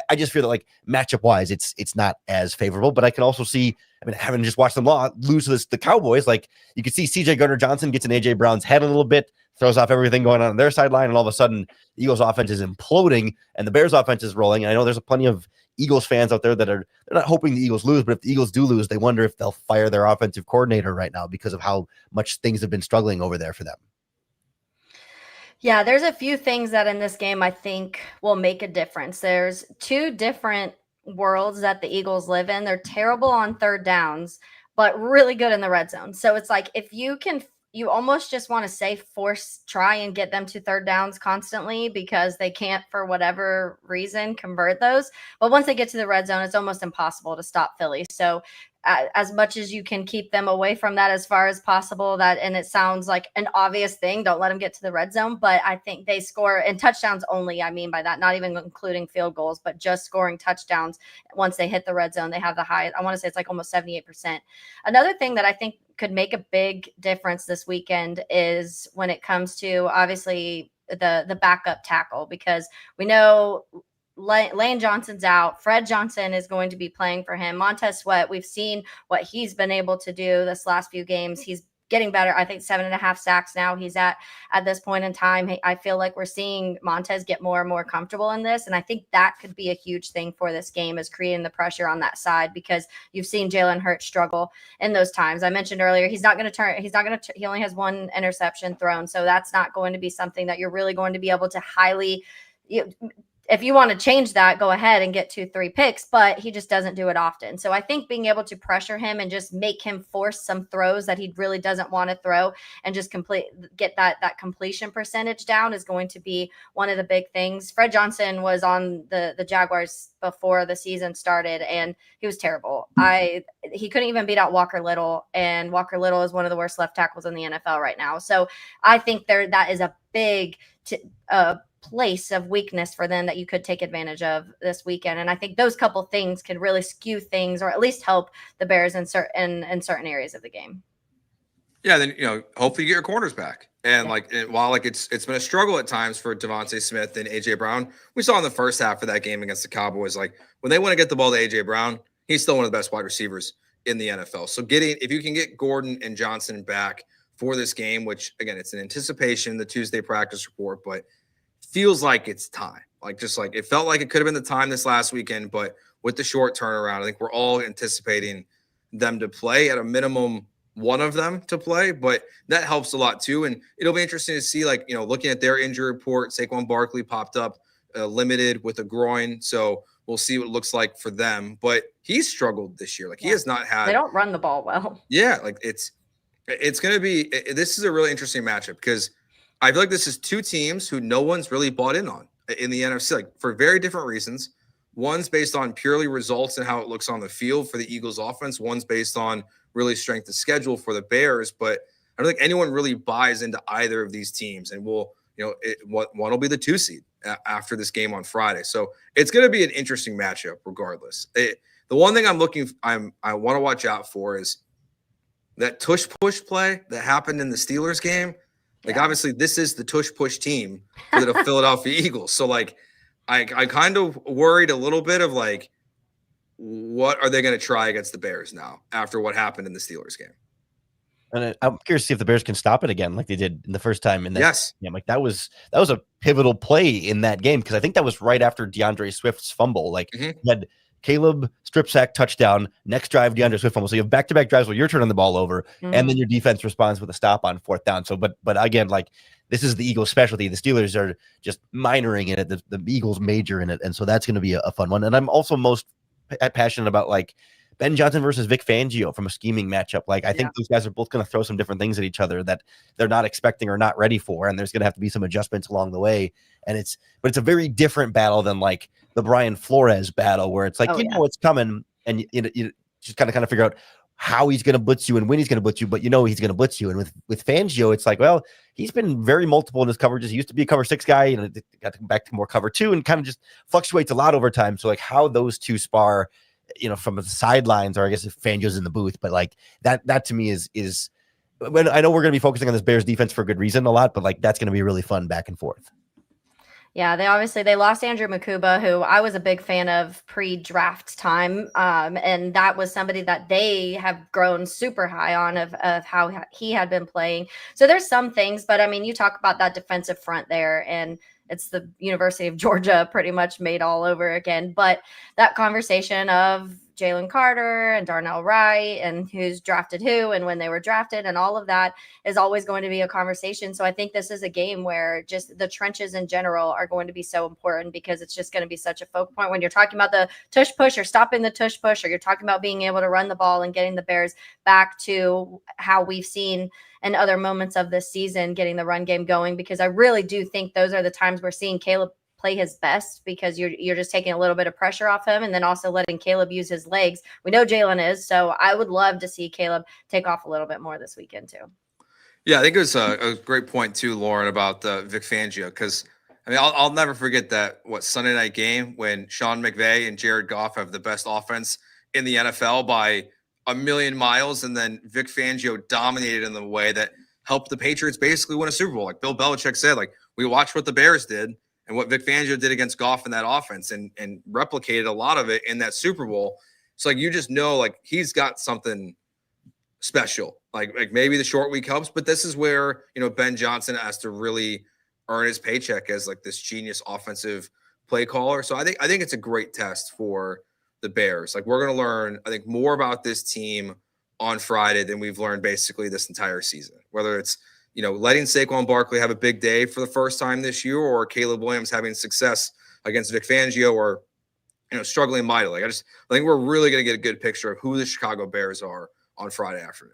Speaker 3: I just feel that like matchup wise, it's not as favorable, but I can also see, having just watched them lose to the Cowboys, like you can see CJ Gardner-Johnson gets in AJ Brown's head a little bit, throws off everything going on their sideline, and all of a sudden the Eagles offense is imploding and the Bears offense is rolling. And I know there's plenty of Eagles fans out there that they're not hoping the Eagles lose, but if the Eagles do lose, they wonder if they'll fire their offensive coordinator right now because of how much things have been struggling over there for them.
Speaker 2: Yeah, there's a few things that in this game I think will make a difference. There's 2 different worlds that the Eagles live in. They're terrible on third downs, but really good in the red zone. So it's like if you almost just want to try and get them to third downs constantly because they can't, for whatever reason, convert those. But once they get to the red zone, it's almost impossible to stop Philly. So as much as you can keep them away from that as far as possible. And it sounds like an obvious thing. Don't let them get to the red zone. But I think they score in touchdowns only. I mean by that, not even including field goals, but just scoring touchdowns. Once they hit the red zone, they have the highest. I want to say it's like almost 78%. Another thing that I think could make a big difference this weekend is when it comes to obviously the backup tackle, because we know Lane Johnson's out. Fred Johnson is going to be playing for him. Montez Sweat, we've seen what he's been able to do this last few games. He's getting better. I think 7.5 sacks now he's at this point in time. I feel like we're seeing Montez get more and more comfortable in this. And I think that could be a huge thing for this game, is creating the pressure on that side, because you've seen Jalen Hurts struggle in those times. I mentioned earlier, he only has one interception thrown. So that's not going to be something that you're really going to be able to if you want to change that, go ahead and get 2-3 picks, but he just doesn't do it often. So I think being able to pressure him and just make him force some throws that he really doesn't want to throw and just get that completion percentage down is going to be one of the big things. Fred Johnson was on the Jaguars before the season started, and he was terrible. He couldn't even beat out Walker Little, and Walker Little is one of the worst left tackles in the NFL right now. So I think that is a big place of weakness for them that you could take advantage of this weekend. And I think those couple things could really skew things, or at least help the Bears in certain areas of the game.
Speaker 1: Yeah, then hopefully you get your corners back. And while it's been a struggle at times for Devontae Smith and AJ Brown, we saw in the first half of that game against the Cowboys, like when they want to get the ball to AJ Brown, he's still one of the best wide receivers in the NFL. So if you can get Gordon and Johnson back for this game, which again, it's an anticipation, the Tuesday practice report, but feels like it's time. It felt like it could have been the time this last weekend, but with the short turnaround, I think we're all anticipating them to play, at a minimum one of them to play, but that helps a lot too. And it'll be interesting to see, looking at their injury report, Saquon Barkley popped up limited with a groin. So we'll see what it looks like for them, but he's struggled this year. He has not had,
Speaker 2: they don't run the ball well.
Speaker 1: Yeah. It's going to be, this is a really interesting matchup, because I feel like this is two teams who no one's really bought in on in the NFC, for very different reasons. One's based on purely results and how it looks on the field for the Eagles offense. One's based on really strength of schedule for the Bears, but I don't think anyone really buys into either of these teams. And one will be the 2 seed after this game on Friday. So it's going to be an interesting matchup regardless. The one thing I want to watch out for is that tush push play that happened in the Steelers game. Obviously, this is the tush-push team for the Philadelphia Eagles. So, I kind of worried a little bit of, what are they going to try against the Bears now after what happened in the Steelers game?
Speaker 3: And I'm curious to see if the Bears can stop it again, like they did in the first time. In that
Speaker 1: yes,
Speaker 3: game. That was a pivotal play in that game, because I think that was right after DeAndre Swift's fumble. You had Caleb strip sack touchdown, next drive DeAndre Swift fumble. So you have back-to-back drives where you're turning the ball over, and then your defense responds with a stop on 4th down. So, but again, this is the Eagles' specialty. The Steelers are just minoring in it. The Eagles major in it, and so that's going to be a fun one. And I'm also most passionate about Ben Johnson versus Vic Fangio from a scheming matchup. I think those guys are both going to throw some different things at each other that they're not expecting or not ready for, and there's going to have to be some adjustments along the way. And it's a very different battle than the Brian Flores battle, where it's know it's coming, and you just kind of figure out how he's going to blitz you and when he's going to blitz you, but he's going to blitz you. And with Fangio, it's he's been very multiple in his coverages. He used to be a cover 6 guy, got to come back to more cover 2, and kind of just fluctuates a lot over time. So how those two spar, from the sidelines, or I guess if Fangio's in the booth, but that to me is when I know we're going to be focusing on this Bears defense for good reason a lot, but that's going to be really fun back and forth.
Speaker 2: Yeah, they lost Andrew Makuba, who I was a big fan of pre-draft time. And that was somebody that they have grown super high on of how he had been playing. So there's some things, but I mean, you talk about that defensive front there, and it's the University of Georgia pretty much made all over again. But that conversation of Jalen Carter and Darnell Wright and who's drafted who and when they were drafted and all of that is always going to be a conversation. So I think this is a game where just the trenches in general are going to be so important, because it's just going to be such a focal point when you're talking about the tush push or stopping the tush push, or you're talking about being able to run the ball and getting the Bears back to how we've seen in other moments of this season, getting the run game going, because I really do think those are the times we're seeing Caleb play his best because you're just taking a little bit of pressure off him and then also letting Caleb use his legs. We know Jalen is, so I would love to see Caleb take off a little bit more this weekend too.
Speaker 1: Yeah, I think it was a great point too, Lauren, about Vic Fangio, because I mean, I'll never forget that Sunday night game when Sean McVay and Jared Goff have the best offense in the NFL by a million miles, and then Vic Fangio dominated in the way that helped the Patriots basically win a Super Bowl. Like Bill Belichick said, like, we watched what the Bears did and what Vic Fangio did against Goff in that offense, and replicated a lot of it in that Super Bowl. So like, you just know, like, he's got something special. Like maybe the short week helps, but this is where, Ben Johnson has to really earn his paycheck as like this genius offensive play caller. So I think it's a great test for the Bears. Like, we're going to learn, I think, more about this team on Friday than we've learned basically this entire season, whether it's, letting Saquon Barkley have a big day for the first time this year, or Caleb Williams having success against Vic Fangio, or, struggling mightily. I think we're really going to get a good picture of who the Chicago Bears are on Friday afternoon.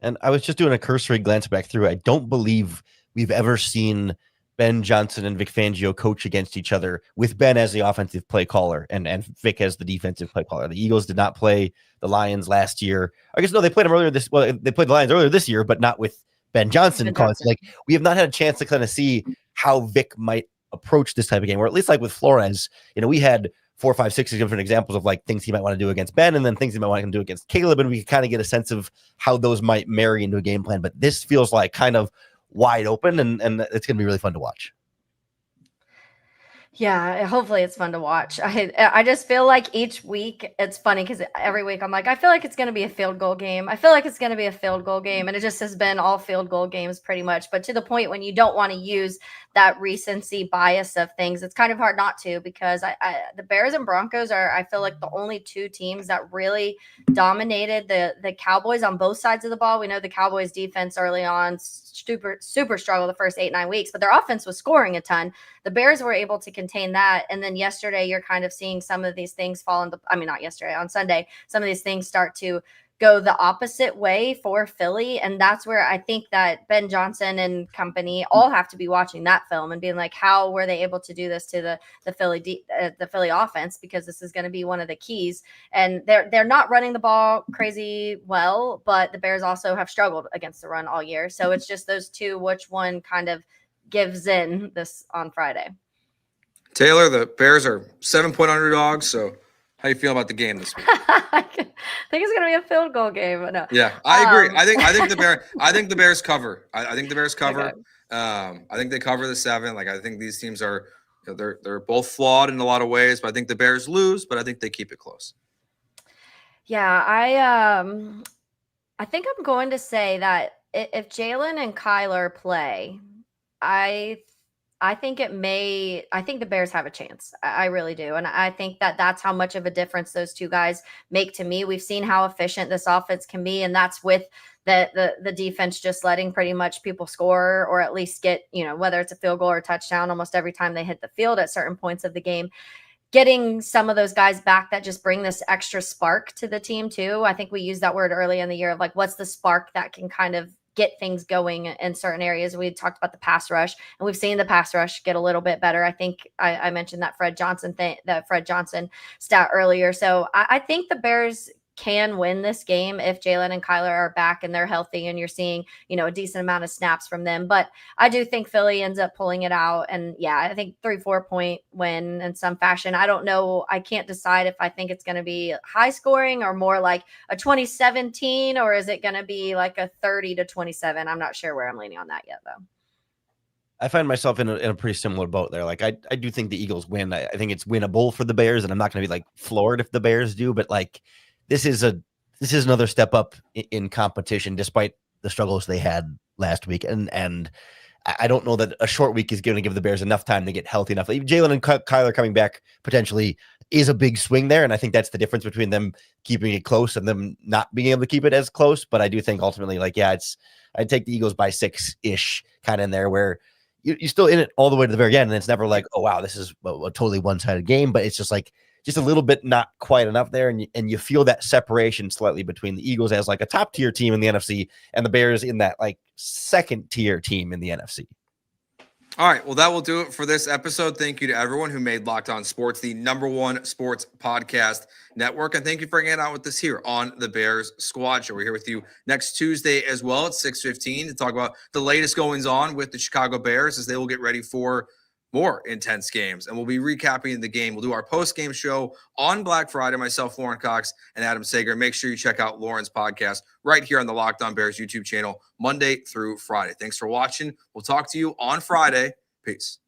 Speaker 3: And I was just doing a cursory glance back through. I don't believe we've ever seen Ben Johnson and Vic Fangio coach against each other, with Ben as the offensive play caller and Vic as the defensive play caller. The Eagles did not play the Lions last year. I guess, no, they played them earlier they played the Lions earlier this year, but not with Ben Johnson calling. Like, we have not had a chance to kind of see how Vic might approach this type of game, or at least like with Flores, we had 4, 5, 6 different examples of like things he might want to do against Ben, and then things he might want to do against Caleb, and we could kind of get a sense of how those might marry into a game plan. But this feels like kind of wide open, and it's going to be really fun to watch.
Speaker 2: Yeah, hopefully it's fun to watch. I just feel like each week it's funny because every week I'm like, I feel like it's going to be a field goal game. I feel like it's going to be a field goal game. And it just has been all field goal games pretty much. But to the point when you don't want to use that recency bias of things, it's kind of hard not to, because the Bears and Broncos are, I feel like, the only two teams that really dominated the Cowboys on both sides of the ball. We know the Cowboys defense early on super struggled the first 8-9 weeks, but their offense was scoring a ton. The Bears were able to contain that. And then yesterday, you're kind of seeing some of these things fall into, not yesterday, on Sunday, some of these things start to go the opposite way for Philly. And that's where I think that Ben Johnson and company all have to be watching that film and being like, how were they able to do this to the Philly offense? Because this is going to be one of the keys. And they're not running the ball crazy well, but the Bears also have struggled against the run all year. So it's just those two, which one kind of gives in this on Friday. Taylor,
Speaker 1: the Bears are 7-point underdogs. So how you feel about the game this week?
Speaker 2: I think it's going to be a field goal game. But no.
Speaker 1: Yeah, I agree. I think the Bears cover. I think the Bears cover.
Speaker 2: Okay.
Speaker 1: I think they cover the 7. Like, I think these teams are, they're both flawed in a lot of ways, but I think the Bears lose, but I think they keep it close.
Speaker 2: Yeah, I think I'm going to say that if Jalen and Kyler play, I think the Bears have a chance. I really do. And I think that that's how much of a difference those two guys make to me. We've seen how efficient this offense can be. And that's with the defense just letting pretty much people score, or at least get, whether it's a field goal or a touchdown, almost every time they hit the field at certain points of the game. Getting some of those guys back that just bring this extra spark to the team too. I think we used that word early in the year of like, what's the spark that can kind of get things going in certain areas. We talked about the pass rush, and we've seen the pass rush get a little bit better. I think I mentioned that Fred Johnson stat earlier. So I think the Bears can win this game if Jalen and Kyler are back and they're healthy, and you're seeing, a decent amount of snaps from them. But I do think Philly ends up pulling it out. And yeah, I think 3-4 point win in some fashion. I don't know. I can't decide if I think it's going to be high scoring or more like a 20-17, or is it going to be like a 30-27? I'm not sure where I'm leaning on that yet, though.
Speaker 3: I find myself in a pretty similar boat there. Like, I do think the Eagles win. I think it's winnable for the Bears, and I'm not going to be like floored if the Bears do, but like, This is another step up in competition, despite the struggles they had last week. And I don't know that a short week is going to give the Bears enough time to get healthy enough. Jalen and Kyler coming back potentially is a big swing there. And I think that's the difference between them keeping it close and them not being able to keep it as close. But I do think ultimately, like, yeah, I'd take the Eagles by 6-ish kind of in there, where you're still in it all the way to the very end. And it's never like, oh, wow, this is a totally one-sided game. But it's just like, just a little bit not quite enough there, and you feel that separation slightly between the Eagles as like a top tier team in the NFC and the Bears in that like second tier team in the NFC.
Speaker 1: All right. Well, that will do it for this episode. Thank you to everyone who made Locked On Sports the #1 sports podcast network. And thank you for hanging out with us here on the Bears Squad Show. We're here with you next Tuesday as well at 6:15 to talk about the latest goings on with the Chicago Bears as they will get ready for more intense games. And we'll be recapping the game. We'll do our post-game show on Black Friday. Myself, Lauren Cox, and Adam Sager. Make sure you check out Lauren's podcast right here on the Locked On Bears YouTube channel, Monday through Friday. Thanks for watching. We'll talk to you on Friday. Peace.